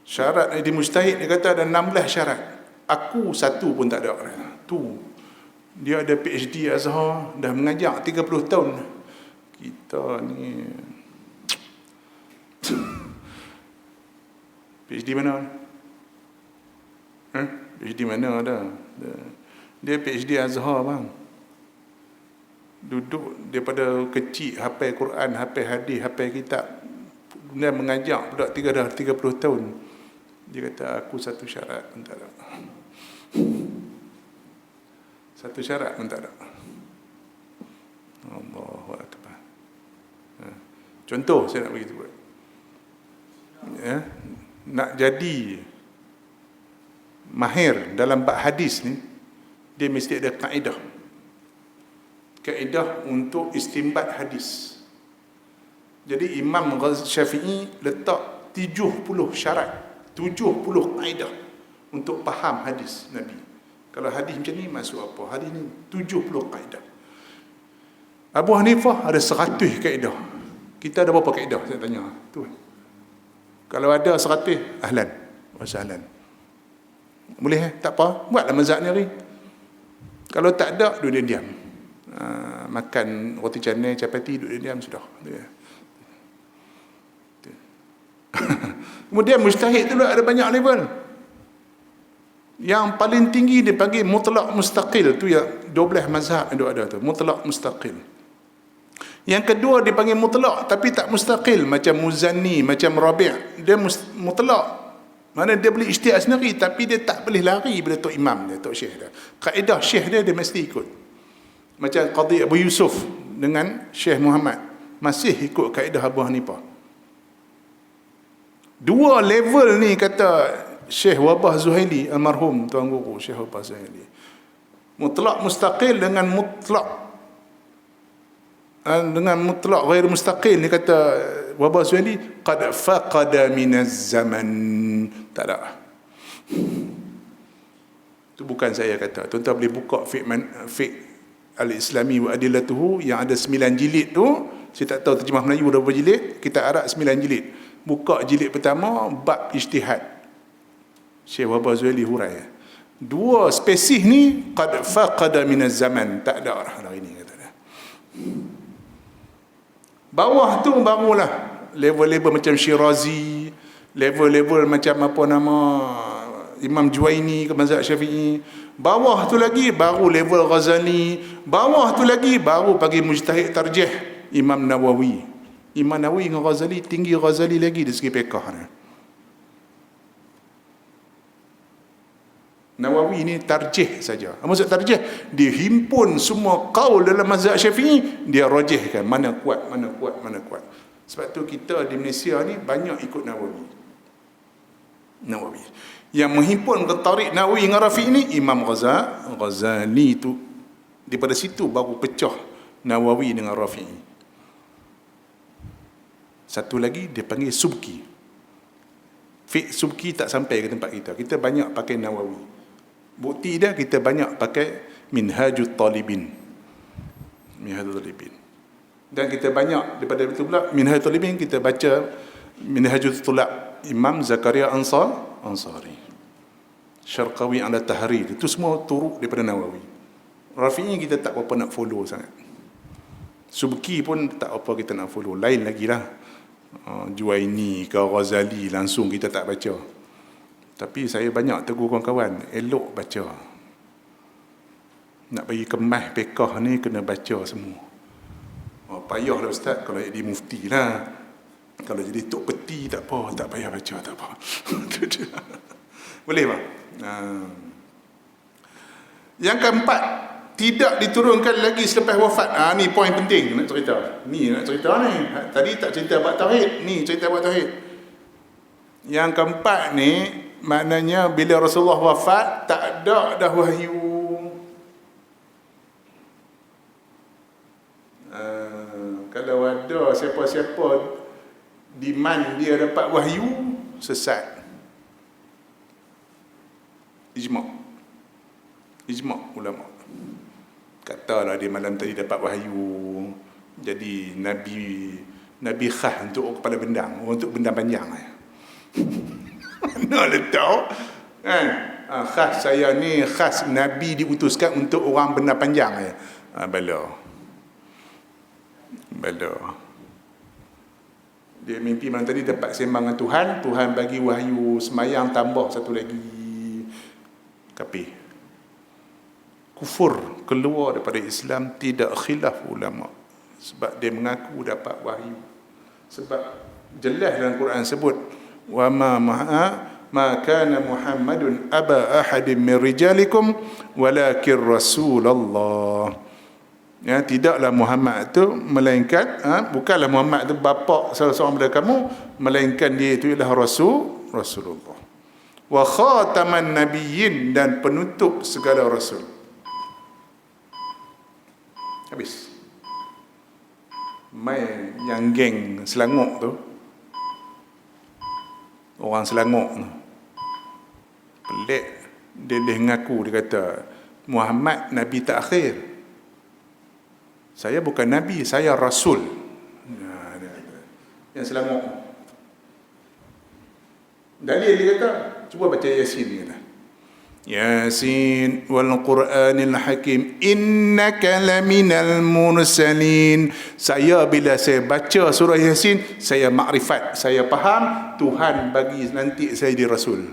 Syarat di mujtahid, dia kata ada 16 syarat. Aku satu pun tak ada. Tu. Dia ada PhD Azhar, dah mengajar 30 tahun. Kita ni PhD mana? PhD mana dah? Dia PhD Azhar bang. Duduk daripada kecil hafal Quran, hafal hadis, hafal kitab. Dia mengajar budak 30 tahun. Dia kata aku satu syarat pun tak ada. Satu syarat pun tak ada. Allahu Akbar. Contoh saya nak bagi tu buat. Nak jadi mahir dalam bab hadis ni, dia mesti ada kaedah untuk istinbat hadis. Jadi Imam Syafi'i letak 70 syarat, 70 kaedah untuk faham hadis Nabi. Kalau hadis macam ni masuk apa? Hadis ni 70 kaedah. Abu Hanifah ada 100 kaedah. Kita ada berapa kaedah? Saya tanya. Tu. Kalau ada 100, ahlan wa sahlan. Boleh tak apa? Buatlah mazhab ni hari. Kalau tak ada, duduk diam. Makan roti canai, capati, duduk diam sudah. Kemudian mujtahid tu ada banyak level. Yang paling tinggi dia panggil mutlaq mustaqil. Tu yang 12 mazhab yang ada tu, mutlaq mustaqil. Yang kedua dia panggil mutlaq tapi tak mustaqil, macam Muzanni, macam Rabi'. Dia mutlaq, mana dia boleh ijtihad sendiri tapi dia tak boleh lari pada tok imam dia, tok syekh dia. Kaedah syekh dia mesti ikut. Macam Qadhi Abu Yusuf dengan Syekh Muhammad masih ikut kaedah Abu Hanifah. Dua level ni kata Syekh Wabah Zuhaili almarhum tuan guru Syekh Wabah Zuhaili. Mutlaq mustaqil dengan mutlaq ghair mustaqil ni kata Wabah Zuhaili qad faqada minaz zaman. Tak ada. Itu bukan saya kata. Tuan-tuan boleh buka fiqh al-Islami wa adillatuhu yang ada 9 jilid tu, Saya tak tahu terjemah Melayu berapa jilid. Kitab Arab 9 jilid. Buka jilid pertama, bab ijtihad. Syekh Wahbah Zuhaili hurai. 2 spesies ni qad faqada minaz zaman. Tak ada dah hari ni kata dia. Bawah tu barulah level-level macam Syirazi, level-level macam apa nama Imam Juwaini ke mazhab Syafi'i. Bawah tu lagi baru level Ghazali. Bawah tu lagi baru bagi mujtahid tarjih Imam Nawawi. Imam Nawawi dengan Ghazali tinggi Ghazali lagi dari segi fiqh ni. Nawawi ni tarjih saja. Maksud tarjih, dia himpun semua qaul dalam mazhab Syafi'i, dia rajihkan mana kuat, mana kuat, mana kuat. Sebab tu kita di Malaysia ni banyak ikut Nawawi. Yang menghimpun ke tarik Nawawi dengan Rafi'i ni Imam Ghazali tu. Daripada situ baru pecah Nawawi dengan Rafi'i. Satu lagi dia panggil Subki. Fiqh Subki tak sampai ke tempat kita. Kita banyak pakai Nawawi. Bukti dia kita banyak pakai Minhajut Talibin. Dan kita banyak daripada itu pula Minhajut Talibin kita baca Minhajut Tulab Imam Zakaria Ansari. Syarqawi ala Tahrir. Itu semua turuk daripada Nawawi. Rafi'i kita tak apa nak follow sangat. Subki pun tak apa kita nak follow. Lain lagi lah. Juwaini ke Ghazali langsung kita tak baca. Tapi saya banyak tegur kawan-kawan, elok baca. Nak bagi kemas fiqh ni kena baca semua. Payahlah ustaz kalau jadi mufti lah. Kalau jadi tok peti tak apa, tak payah baca, tak apa. Boleh bang? Yang keempat, tidak diturunkan lagi selepas wafat. Ni poin penting nak cerita. Ni. Tadi tak cerita bab tauhid, ni cerita bab tauhid. Yang keempat ni maknanya bila Rasulullah wafat tak ada dah wahyu. Kalau ada siapa-siapa demand dia dapat wahyu, sesat. Ijma' ulama. Katalah dia malam tadi dapat wahyu, jadi Nabi khas untuk kepala bendang, untuk bendang panjang. Mana tahu kan? Khas saya ni khas Nabi diutuskan untuk orang bendang panjang. Bala. Dia mimpi malam tadi dapat sembang dengan Tuhan. Tuhan bagi wahyu semayang tambah satu lagi. Kafir. Kufur, keluar daripada Islam, tidak khilaf ulama. Sebab dia mengaku dapat wahyu. Sebab jelas dalam Quran sebut wa ma kana Muhammadun aba ahadin min rijalikum walakin Rasulullah. Ya, tidaklah Muhammad itu melainkan bukanlah Muhammad itu bapa salah seorang daripada kamu, melainkan dia itu ialah Rasulullah. Wa khataman nabiyyin, dan penutup segala rasul. Habis. Mai yang geng Selangor tu, orang Selangor tu pelik, dia ngaku, dia kata Muhammad Nabi terakhir. Saya bukan Nabi, saya Rasul. Yang Selangor. Dalil dia kata, cuba baca Yasin ni kata. Yasin wal Qur'anil Hakim innaka laminal mursalin. Saya bila saya baca surah Yasin, saya makrifat, saya faham Tuhan bagi nanti saya jadi Rasul.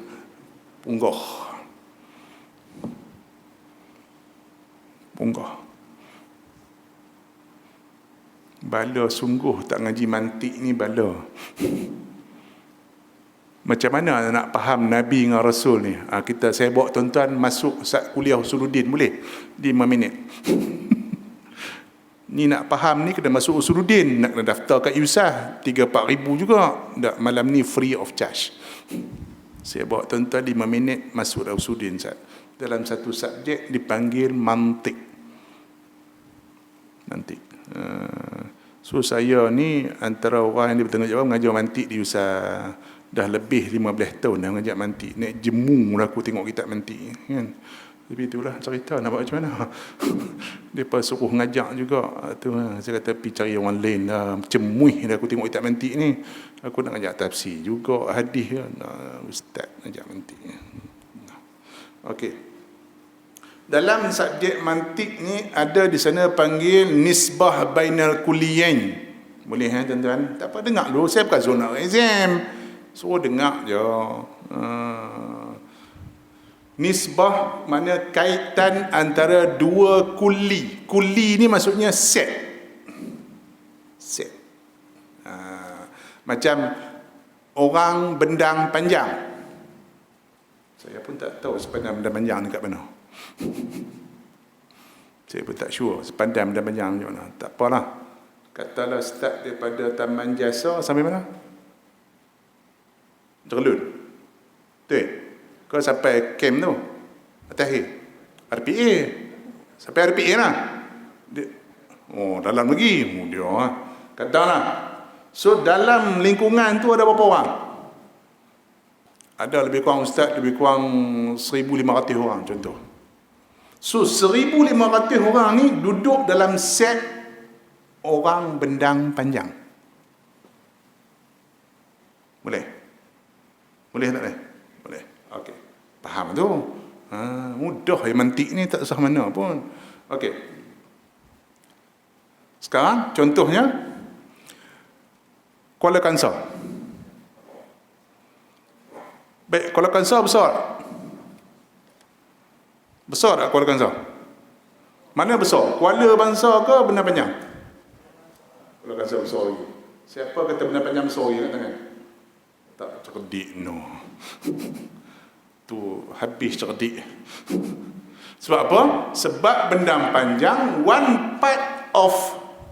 Punggah. Bala sungguh tak ngaji mantik ni bala. Macam mana nak faham Nabi dengan Rasul ni? Saya bawa tuan-tuan masuk kuliah Usuluddin boleh? 5 minit. Ni nak faham ni kena masuk Usuluddin, nak kena daftar kat USAH 3-4 ribu juga. Tak, malam ni free of charge. Saya bawa tuan-tuan 5 minit masuk Usuluddin. Dalam satu subjek dipanggil mantik. So saya ni antara orang yang bertanggungjawab mengajar mantik di USAH. Dah lebih 15 tahun dah mengajar mantik. Naik jemu lah aku tengok kitab mantik kan. Tapi itulah cerita, nak buat macam mana. Mereka suruh ngajak juga. Tu, saya kata pergi cari orang lain lah. Macam muih dah aku tengok kitab mantik ni. Aku nak ngajak tafsir juga, hadis kan. Ustaz ngajak mantik. Okey. Dalam subjek mantik ni ada di sana panggil nisbah bainal kulliyain. Boleh tuan-tuan? Tak apa, dengar dulu. Saya bukan zona exam. Suruh dengar je. Nisbah mana kaitan antara dua kuli. Kuli ni maksudnya set. Set. Macam orang bendang panjang. Saya pun tak tahu sepandang bendang panjang ni kat mana. Saya pun tak sure sepandang bendang panjang ni mana. Tak apalah. Katalah start daripada Taman Jasa sampai mana? Jerlun. Betul? Kau sampai camp tu atas RPA. Sampai RPA lah. Dalam lagi. Dia katalah. So dalam lingkungan tu ada berapa orang? Ada lebih kurang ustaz, lebih kurang 1,500 orang contoh. So 1,500 orang ni duduk dalam set orang bendang panjang. Boleh? Boleh tak boleh? Boleh. Okey. Faham tu? Mudah ya mantik ni, tak usah mana pun. Okey. Sekarang contohnya Kuala Kangsar. Baik, Kuala Kangsar besar. Besar tak Kuala Kangsar? Mana besar? Kuala Bangsa ke Bendang Panjang? Kuala Kangsar besar lagi. Siapa kata Bendang Panjang besar lagi kat tangan? Tak cerdik no. Tu habis cerdik. Sebab apa? Sebab Bendang Panjang one part of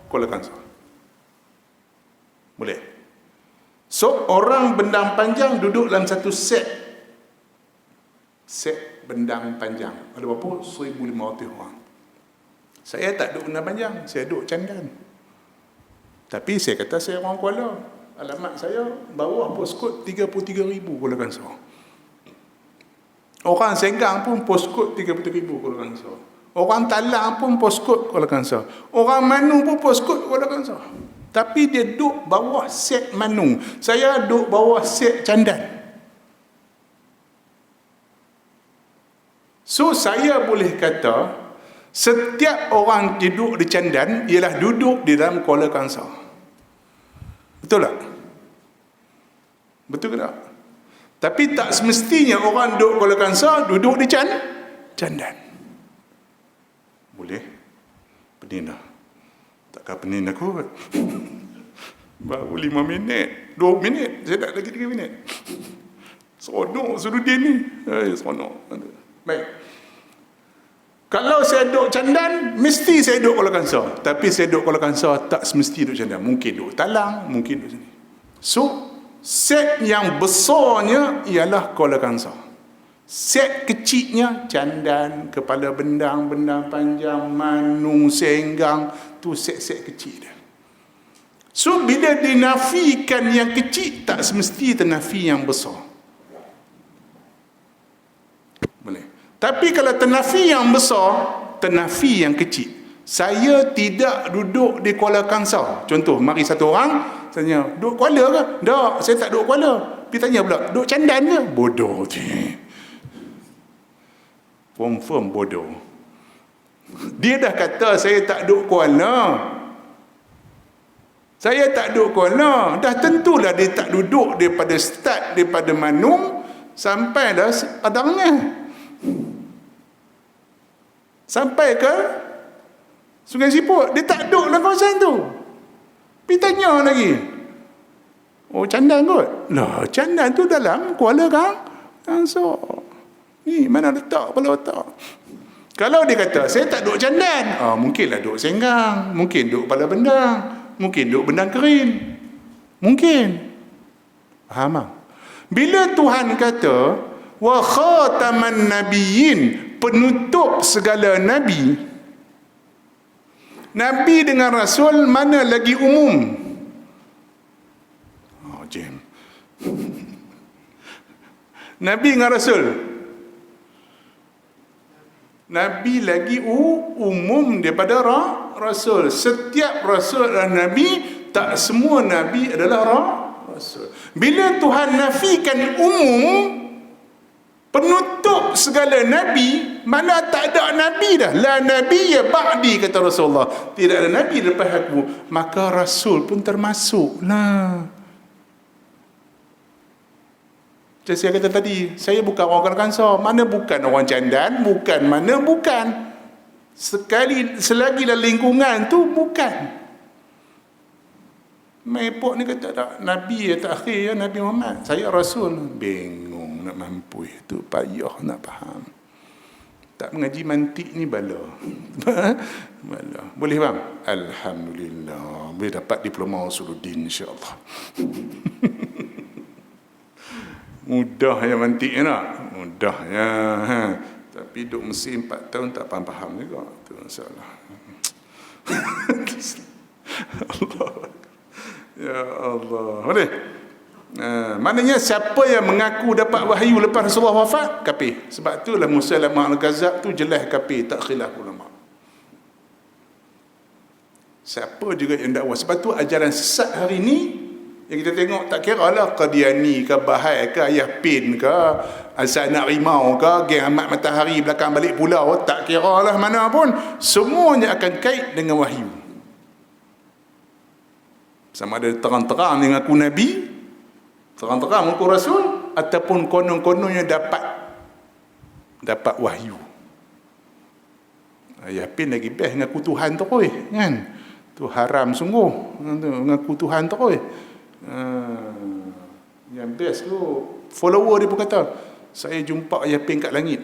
Kuala Kangsar. Boleh. So orang Bendang Panjang duduk dalam satu set. Set Bendang Panjang. Ada berapa? 1,500 orang. Saya tak duduk Bendang Panjang, saya duduk Candan. Tapi saya kata saya orang Kuala. Alamat saya bawah poskod 33,000 Kuala Kangsar. Orang Senggang pun poskod 33,000 Kuala Kangsar. Orang Talang pun poskod Kuala Kangsar. Orang Manu pun poskod Kuala Kangsar. Tapi dia duduk bawah set Manu. Saya duduk bawah set Candan. So saya boleh kata setiap orang duduk di Candan ialah duduk di dalam Kuala Kangsar. Betul tak? Betul ke tak? Tapi tak semestinya orang duduk Kuala Kangsar duduk di Candan. Boleh? Pening dah. Takkan pening dah kot. Baru 5 minit, 2 minit, saya tak lagi 3 minit. Seronok suruh dia ni. Seronok. Baik. Kalau saya duduk Candan, mesti saya duduk Kuala Kangsar. Tapi saya duduk Kuala Kangsar tak semesti duduk Candan. Mungkin duduk Talang, mungkin duduk sini. So, set yang besarnya ialah Kuala Kangsar. Set kecilnya Candan, Kepala Bendang, Bendang Panjang, Manung, Senggang. Tu set-set kecil dia. So, bila dinafikan yang kecil, tak semesti ternafi yang besar. Boleh. Tapi kalau ternafi yang besar, ternafi yang kecil. Saya tidak duduk di Kuala Kangsar. Contoh, mari satu orang, saya tanya, duduk Kuala ke? Tak, saya tak duduk Kuala. Pergi tanya pula, duduk Candan ke? Bodoh tu. Confirm bodoh. Dia dah kata saya tak duduk Kuala. Saya tak duduk Kuala. Dah tentulah dia tak duduk daripada start, daripada Manung sampai dah Padangnya. Sampai ke Sungai Siput. Dia tak duduk dalam kawasan tu. Pergi tanya lagi. Oh, Candan kot. Lah, Candan tu dalam Kuala Kangsar. Ni mana letak kepala otak. Kalau dia kata saya tak duduk Candan, mungkinlah duduk Senggang, mungkin duduk Kepala Bendang, mungkin duduk Bendang Kerin. Mungkin. Faham tak? Bila Tuhan kata wa khataman nabiyyin, penutup segala nabi, nabi dengan rasul mana lagi umum? Jam. Nabi dengan rasul. Nabi lagi umum daripada Rasul. Setiap Rasul adalah Nabi, tak semua Nabi adalah Rasul. Bila Tuhan nafikan umum, penutup segala Nabi, mana tak ada Nabi dah. La Nabi ya ba'di, kata Rasulullah. Tidak ada Nabi lepas aku. Maka Rasul pun termasuklah. Macam saya kata tadi, saya bukan orang kansa. Mana bukan orang candan, bukan. Mana bukan. Selagi dalam lingkungan tu, bukan. Mepok ni kata tak, Nabi ya takhir ya, Nabi Muhammad. Saya Rasul. Bingung nak mampu itu, payah nak faham. Tak mengaji mantik ni bala. Bala. Boleh bang? Alhamdulillah. Boleh dapat diploma Usuluddin insya-Allah. Mudahnya mantik nak. Mudahnya. Tapi duduk Mesir 4 tahun tak faham juga. Itu masalah. Allah. Ya Allah. Boleh? Maknanya siapa yang mengaku dapat wahyu lepas Rasulullah wafat, kafir. Sebab itulah Musailamah al-Kadzdzab tu jelas kafir, tak khilaf ulama. Siapa juga yang dakwah. Sebab tu ajaran sesat hari ni yang kita tengok, tak kira lah Qadiani ke, Bahai ke, Ayah Pin ke, Asad Nak Rimau ke, Geng Ahmad Matahari belakang balik pulau, tak kira lah mana pun, semuanya akan kait dengan wahyu. Sama ada terang-terang dengan aku Nabi, terang-terang mengaku Rasul, ataupun konon-kononnya dapat wahyu. Ayah Pin lagi best mengaku Tuhan terus kan. Tu haram sungguh mengaku Tuhan terus. Yang best tu follower dia pun kata, saya jumpa Ayah Pin kat langit.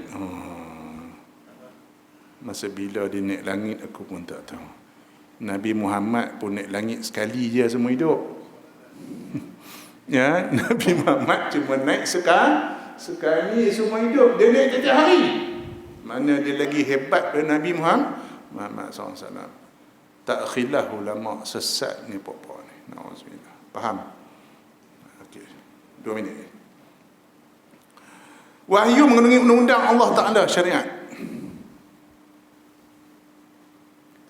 Masa bila dia naik langit aku pun tak tahu. Nabi Muhammad pun naik langit sekali je semua hidup. Ya, Nabi Muhammad cuma naik sekali semua hidup. Dia naik setiap hari. Mana dia lagi hebat daripada Nabi Muhammad SAW. Tak khilaf ulama sesat ni pokok ni. Nauzubillah. Faham? Okey. 2 minit. Wahyu mengandungi undang-undang Allah Ta'ala, syariat.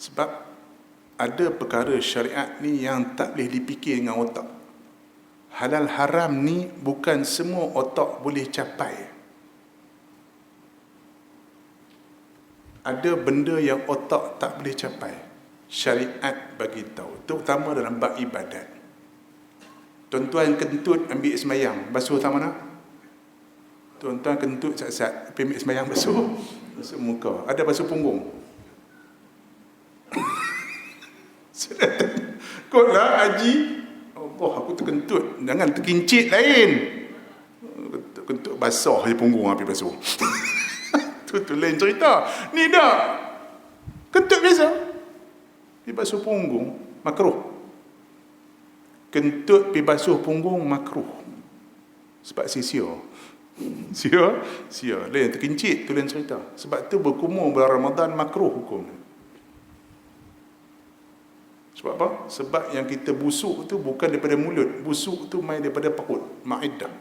Sebab ada perkara syariat ni yang tak boleh dipikir dengan otak. Halal haram ni bukan semua otak boleh capai. Ada benda yang otak tak boleh capai. Syariat bagi tahu, terutama dalam bab ibadat. Tuan-tuan kentut ambil semayang, basuh tangan mana? Tuan-tuan kentut sat-sat, ambil semayang basuh muka. Ada basuh punggung. Kau lah haji, Allah aku terkentut, jangan terkincit lain. Kentut basah je punggung, ambil basuh. tu lain cerita. Ni dah kentut biasa, pergi basuh punggung makruh. Kentut pergi basuh punggung makruh. Sebab sia-sia. Sia. Lain terkincit, tu lain cerita. Sebab tu berkumur bulan Ramadan makruh hukum. Sebab apa? Sebab yang kita busuk tu bukan daripada mulut. Busuk tu main daripada perut, ma'idah.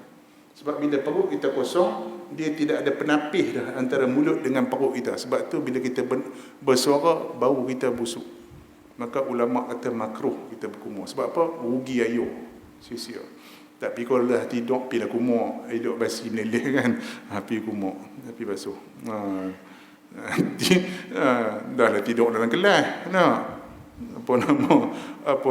Sebab bila perut kita kosong, dia tidak ada penapih dah antara mulut dengan perut kita. Sebab tu bila kita bersuara, bau kita busuk. Maka ulama kata makruh kita berkumur. Sebab apa? Rugi ayuh, sia-sia. Tapi kalau dah tidur, pergilah kumur. Hidup basi meleleh kan, pergi kumur, pergi basuh. Dah lah tidur dalam kelas. Apa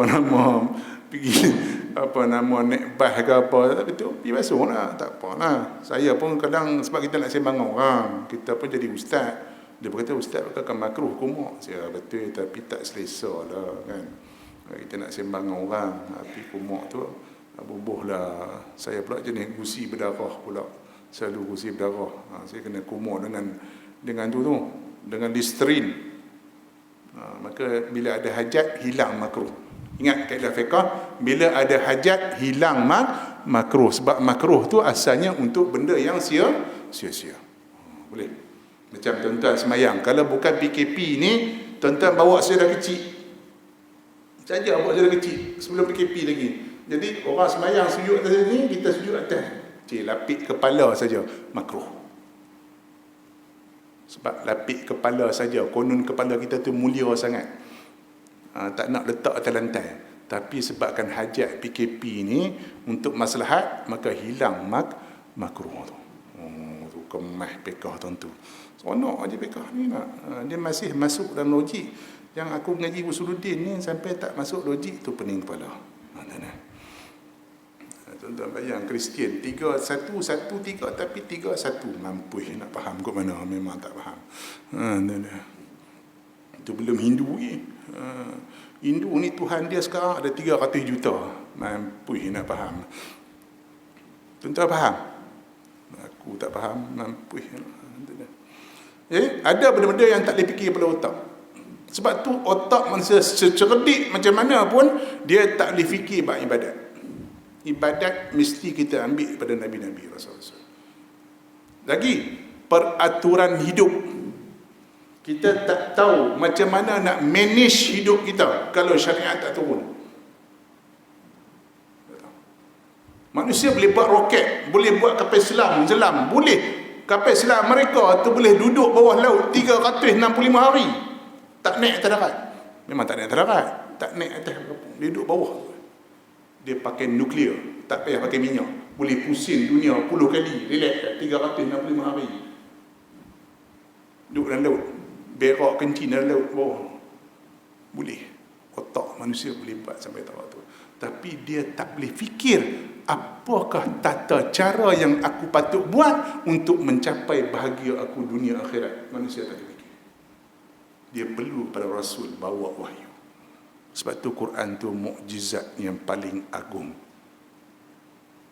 nama pergi naik bas ke apa, tapi tu pergi basuh lah, tak apalah. Saya pun kadang sebab kita nak sembang orang, kita pun jadi ustaz. Dia berkata ustaz akan makruh kumur. Saya betul, tapi tak selesa lah kan. Kita nak sembang orang, tapi kumur tu bubuh lah. Saya pula jenis gusi berdarah pula, selalu gusi berdarah. Saya kena kumur dengan dengan Listerine. Maka bila ada hajat, hilang makruh. Ingat kaedah fiqh, bila ada hajat, hilang makruh. Sebab makruh tu asalnya untuk benda yang sia-sia. Boleh. Macam tuan-tuan semayang, kalau bukan PKP ni, tuan-tuan bawa sejarah kecil saja, bawa sejarah kecil sebelum PKP lagi. Jadi orang semayang sujud atas ni, kita sujud atas. Lapik kepala saja, makruh. Sebab lapik kepala saja, konon kepala kita tu mulia sangat, tak nak letak atas lantai. Tapi sebabkan hajat PKP ni untuk maslahat, maka hilang makruh tu. Tu kemas pekah tuan tu. Seronok aja pekah ni nak. Dia masih masuk dalam logik. Yang aku mengaji Usuluddin ni sampai tak masuk logik tu pening kepala. Tuan-tuan bayang Kristian 3-1-1-3 tapi 3-1 mampu nak faham kot mana, memang tak faham. Itu belum Hindu ni. Hindu ni Tuhan dia sekarang ada 300 juta. Mampu nak faham. Tuan-tuan faham? Aku tak faham, mampu. Ada benda-benda yang tak boleh fikir pada otak. Sebab tu otak manusia secerdik macam mana pun dia tak boleh fikir bab ibadat. Ibadat mesti kita ambil daripada Nabi-Nabi Rasul-Rasul. Lagi, peraturan hidup. Kita tak tahu macam mana nak manage hidup kita kalau syariat tak turun. Manusia boleh buat roket, boleh buat kapal selam, boleh. Kapal selam mereka tu boleh duduk bawah laut 365 hari. Tak naik atas darat. Memang tak naik atas darat. Tak naik atas, dia duduk bawah. Dia pakai nuklear, tak payah pakai minyak. Boleh pusing dunia 10 kali, relax 365 hari. Duduk dalam laut, berak kencing dalam laut bawah. Boleh. Otak manusia boleh buat sampai tahap tu. Tapi dia tak boleh fikir apakah tata cara yang aku patut buat untuk mencapai bahagia aku dunia akhirat. Manusia tak boleh fikir. Dia perlu pada Rasul bawa wahyu. Sebab tu Quran tu mukjizat yang paling agung.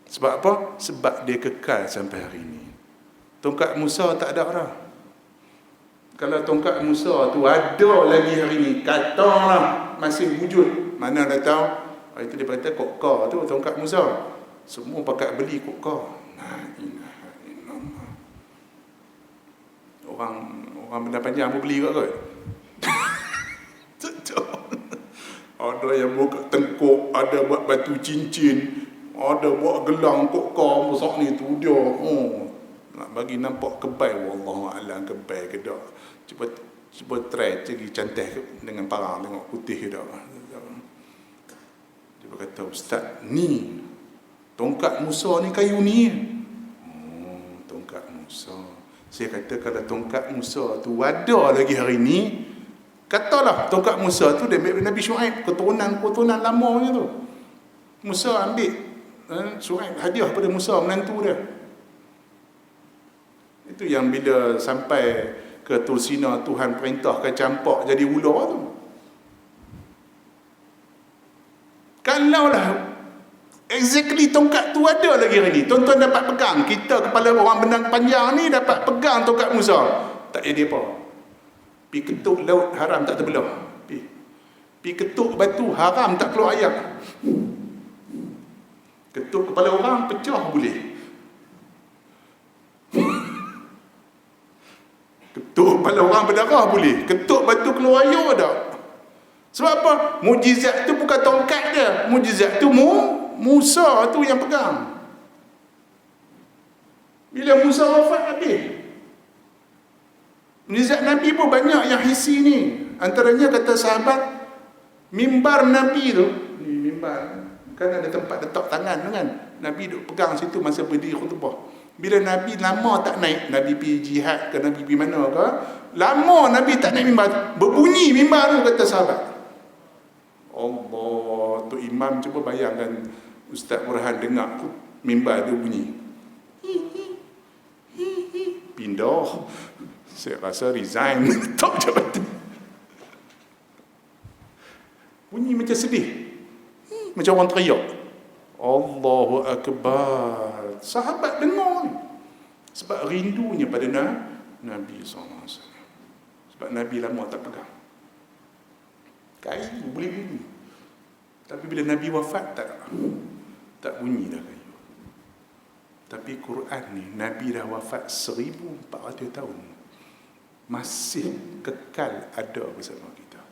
Sebab apa? Sebab dia kekal sampai hari ini. Tongkat Musa tak ada dah. Kalau tongkat Musa tu ada lagi hari ini, katalah masih wujud. Mana dah tahu? Itu dia kata kokka tu tongkat Musa. Semua pakat beli kokka. Orang benda panjang pun beli kot. Ada yang buat tengkuk, ada buat batu cincin, ada buat gelang kokka besar ni tu dia. Nak bagi nampak kebai, wallahualam kebai ke tak. Cuba try cari cantik dengan parang tengok putih ke tak. Dia kata, ustaz, ni tongkat Musa ni kayu ni. Tongkat Musa. Saya kata kalau tongkat Musa tu ada lagi hari ni, katalah tongkat Musa tu dia ambil Nabi Syuaib, keturunan lamanya tu. Musa ambil Syuaib hadiah pada Musa, menantu dia. Itu yang bila sampai ke Tursina Tuhan perintahkan campak jadi ular tu. Kalaulah exactly tongkat tu ada lagi hari ni, tuan-tuan dapat pegang, kita kepala orang benang panjang ni dapat pegang tongkat Musa, tak jadi apa. Pi ketuk laut haram tak terbelah. Pi ketuk batu haram tak keluar air. Ketuk kepala orang pecah boleh. Ketuk kepala orang berdarah boleh. Ketuk batu keluar air tak. Sebab apa? Mujizat tu bukan tongkat dia. Mujizat tu Musa tu yang pegang. Bila Musa wafat habis. Mujizat Nabi pun banyak yang hissi ni. Antaranya kata sahabat, mimbar Nabi tu, ni mimbar, kan ada tempat letak tangan tu kan. Nabi duk pegang situ masa berdiri khutbah. Bila Nabi lama tak naik, Nabi pergi jihad ke, Nabi pergi mana ke, lama Nabi tak naik mimbar, berbunyi mimbar tu kata sahabat. Allah, tu imam cuba bayangkan Ustaz Burhan dengar mimbar tu bunyi. Pindah. Saya rasa resign, tak jabatan. Bunyi macam sedih. Macam orang teriak. Allahu Akbar. Sahabat dengar ni. Sebab rindunya pada Nabi SAW. Sebab Nabi lama tak pegang. Kayu boleh bunyi. Tapi bila Nabi wafat tak bunyi dah kayu. Tapi Quran ni, Nabi dah wafat 1400 tahun. Masih kekal ada bersama kita.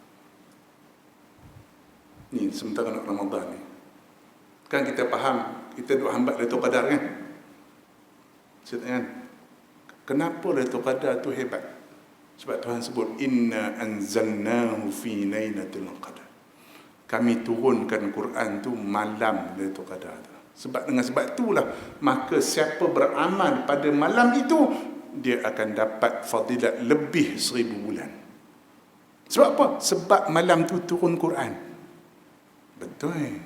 Ni sementara nak Ramadan ni. Kan kita faham, kita duk hambat Lailatul Qadar kan? Saya tanya, kenapa Lailatul Qadar tu hebat? Sebab Tuhan sebut inna anzalnahu fi lailatul qadar. Kami turunkan Quran tu malam Lailatul Qadar tu. Dengan sebab itulah maka siapa beramal pada malam itu dia akan dapat fadilat lebih 1000 bulan. Sebab apa? Sebab malam tu turun Quran. Betul.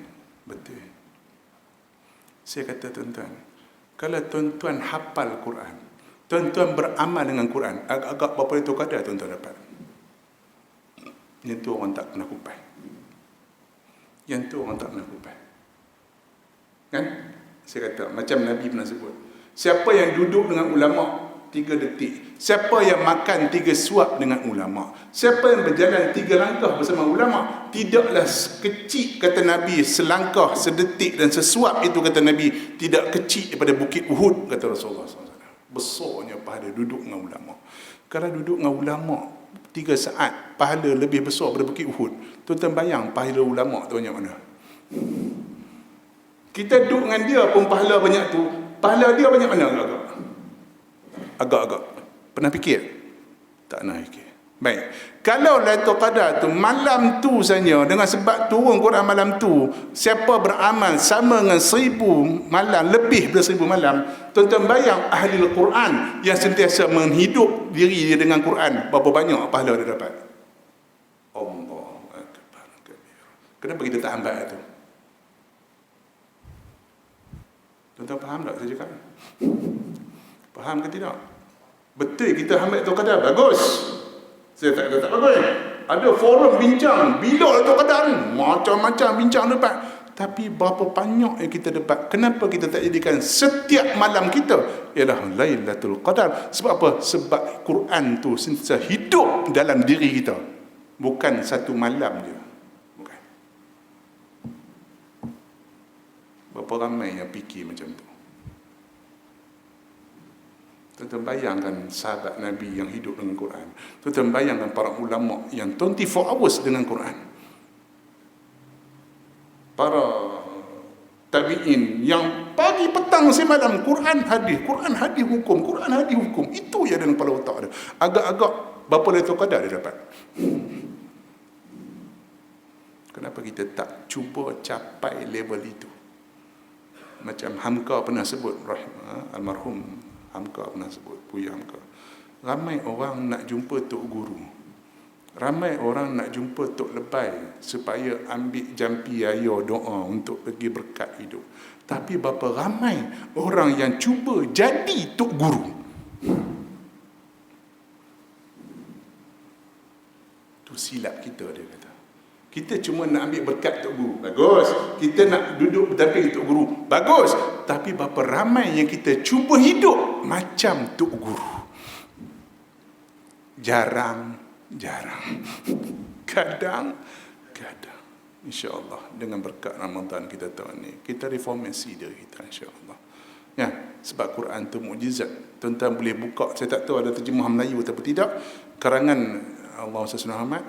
Saya kata tuan-tuan, kalau tuan-tuan hafal Quran, tuan-tuan beramal dengan Quran, agak-agak berapa Lailatul Qadar tuan-tuan dapat. Yang tu orang tak pernah kupas. Kan? Saya kata, macam Nabi pernah sebut, siapa yang duduk dengan ulama 3 detik, siapa yang makan 3 suap dengan ulama, siapa yang berjalan 3 langkah bersama ulama, tidaklah kecil, kata Nabi, selangkah, sedetik dan sesuap itu, kata Nabi, tidak kecil daripada bukit Uhud, kata Rasulullah SAW. Besarnya pahala duduk dengan ulama. Kalau duduk dengan ulama 3 saat, pahala lebih besar daripada bukit Uhud. Tuan-tuan bayang pahala ulama tu banyak mana? Kita duduk dengan dia pun pahala banyak tu. Pahala dia banyak mana agak-agak? Pernah fikir? Tak pernah fikir. Baik. Kalau Lailatul Qadar tu malam tu saja, dengan sebab turun Quran malam tu, siapa beramal sama dengan 1000 malam, lebih daripada 1000 malam, tuan-tuan bayang ahli Al-Quran yang sentiasa menghidup diri dia dengan Quran, berapa banyak pahala dia dapat? Allahu Akbar kabir. Kenapa kita tak ambil tu? Tuan-tuan faham tak saya cakap? Faham ke tidak? Betul kita ambil Lailatul Qadar, bagus. Saya tak kata tak bagus. Ada forum bincang, bila Lailatul Qadar ni, macam-macam bincang dapat. Tapi berapa banyak yang kita dapat? Kenapa kita tak jadikan setiap malam kita ialah Lailatul Qadar? Sebab apa? Sebab Quran tu sentiasa hidup dalam diri kita. Bukan satu malam je. Bukan. Berapa ramai yang fikir macam tu? Tuan-tuan bayangkan sahabat Nabi yang hidup dengan Quran. Tuan-tuan bayangkan para ulama yang 24 hours dengan Quran. Para tabi'in yang pagi, petang, semalam Quran hadis hukum, Quran hadis hukum. Itu yang dalam kepala otak dia. Agak-agak berapa Lailatul Qadar dia dapat? Kenapa kita tak cuba capai level itu? Macam Hamka pernah sebut, almarhum Hamka pernah sebut, Buya Hamka. Ramai orang nak jumpa Tok Guru. Ramai orang nak jumpa Tok Lebay supaya ambil jampi air doa untuk bagi berkat hidup. Tapi berapa ramai orang yang cuba jadi Tok Guru. Tu silap kita, dia kata. Kita cuma nak ambil berkat Tok Guru. Bagus. Kita nak duduk berdamping Tok Guru. Bagus. Tapi berapa ramai yang kita cuba hidup macam Tok Guru. Jarang. Kadang. InsyaAllah dengan berkat Ramadan kita tahun ni, kita reformasi diri kita, insyaAllah. Ya, sebab Quran tu mukjizat. Tuan-tuan boleh buka, saya tak tahu ada terjemahan Melayu atau tidak, karangan Allahumma salli ala Muhammad,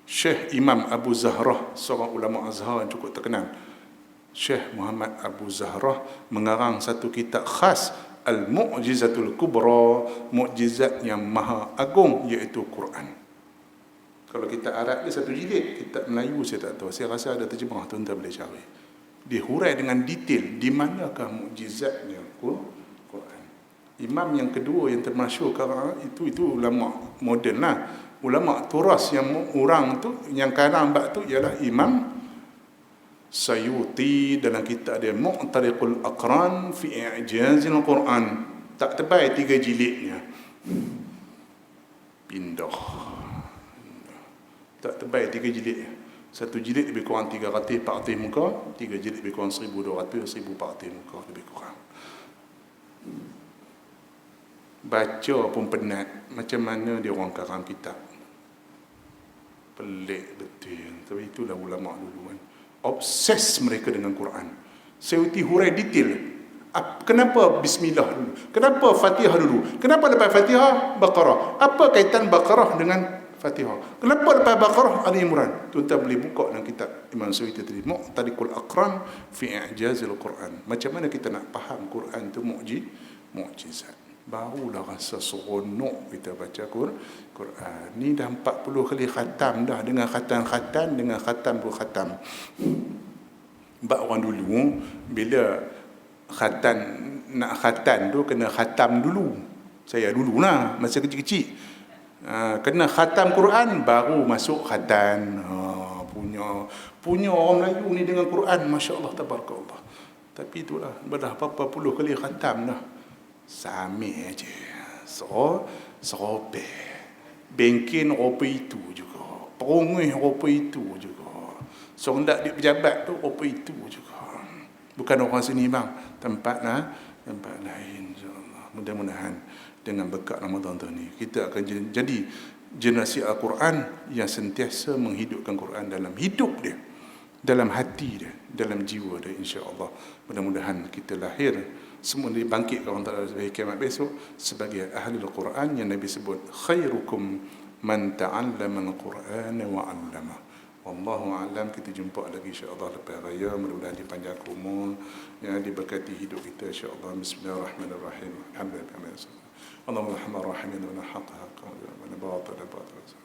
Syekh Imam Abu Zahrah, seorang ulama Azhar yang cukup terkenal. Syekh Muhammad Abu Zahrah mengarang satu kitab khas, Al-Mu'jizatul Kubra, mukjizat yang maha agung, iaitu Quran. Kalau kita Arab dia satu jilid, kitab Melayu saya tak tahu, saya rasa ada terjemah, tuan-tuan boleh cari. Dia hurai dengan detail di manakah mukjizatnya Quran. Imam yang kedua yang termasyhur sekarang itu ulama moden lah. Ulama turas yang orang tu yang karang bab tu ialah Imam Sayuti dalam kitab dia Mu'tariqul Aqran fi I'jazil Quran. Tak tebal 3 jilidnya. Pindah. Tak tebal 3 jilid. Satu jilid lebih kurang 300-400 muka, 3 jilid lebih kurang 1200-1400 muka lebih kurang. Baca pun penat. Macam mana dia orang karang kitab? Pelik betul. Tapi itulah ulama dulu kan. Obses mereka dengan Quran. Sayuti hurai detail. Kenapa bismillah dulu? Kenapa Fatihah dulu? Kenapa lepas Fatihah Baqarah? Apa kaitan Baqarah dengan Fatihah? Kenapa lepas Baqarah Ali Imran? Tuan-tuan boleh buka dalam kitab Imam Sayuti tadi, Mu'tariqul Aqran fi I'jazil Quran. Macam mana kita nak faham Quran tu mukjizat? barulah rasa seronok kita baca Quran. Ni dah 40 kali khatam dah, dengan khatam-khatam, dengan khatam pun khatam. Sebab orang dulu bila khatam, nak khatam tu kena khatam dulu. Saya dululah masa kecil-kecil. Kena khatam Quran baru masuk khatam. Punya orang Melayu ni dengan Quran, masya-Allah tabarakallah. Tapi itulah dah berapa puluh kali khatam dah. Sama aja. Serope. Bengkin rupa itu juga. Perungui rupa itu juga. Sondak di pejabat tu rupa itu juga. Bukan orang sini bang. Tempat lain insya-Allah. Mudah-mudahan dengan berkat Ramadan tahun ni kita akan jadi generasi Al-Quran yang sentiasa menghidupkan Quran dalam hidup dia, dalam hati dia, dalam jiwa dia, insya-Allah. Mudah-mudahan kita lahir semua dibangkitkan orang Ta'ala sebagai kiamat besok sebagai ahli Al-Quran yang Nabi sebut, khairukum man ta'allama al-Quran wa 'allama. Wallahu a'lam. Kita jumpa lagi insya-Allah lepas raya. Mudah-mudahan dipanjang umur, ya, diberkati hidup kita insya-Allah. Bismillahirrahmanirrahim. Alhamdulillah. Allahumma rahman rahimin wa nahaq haqqan wa batil batil.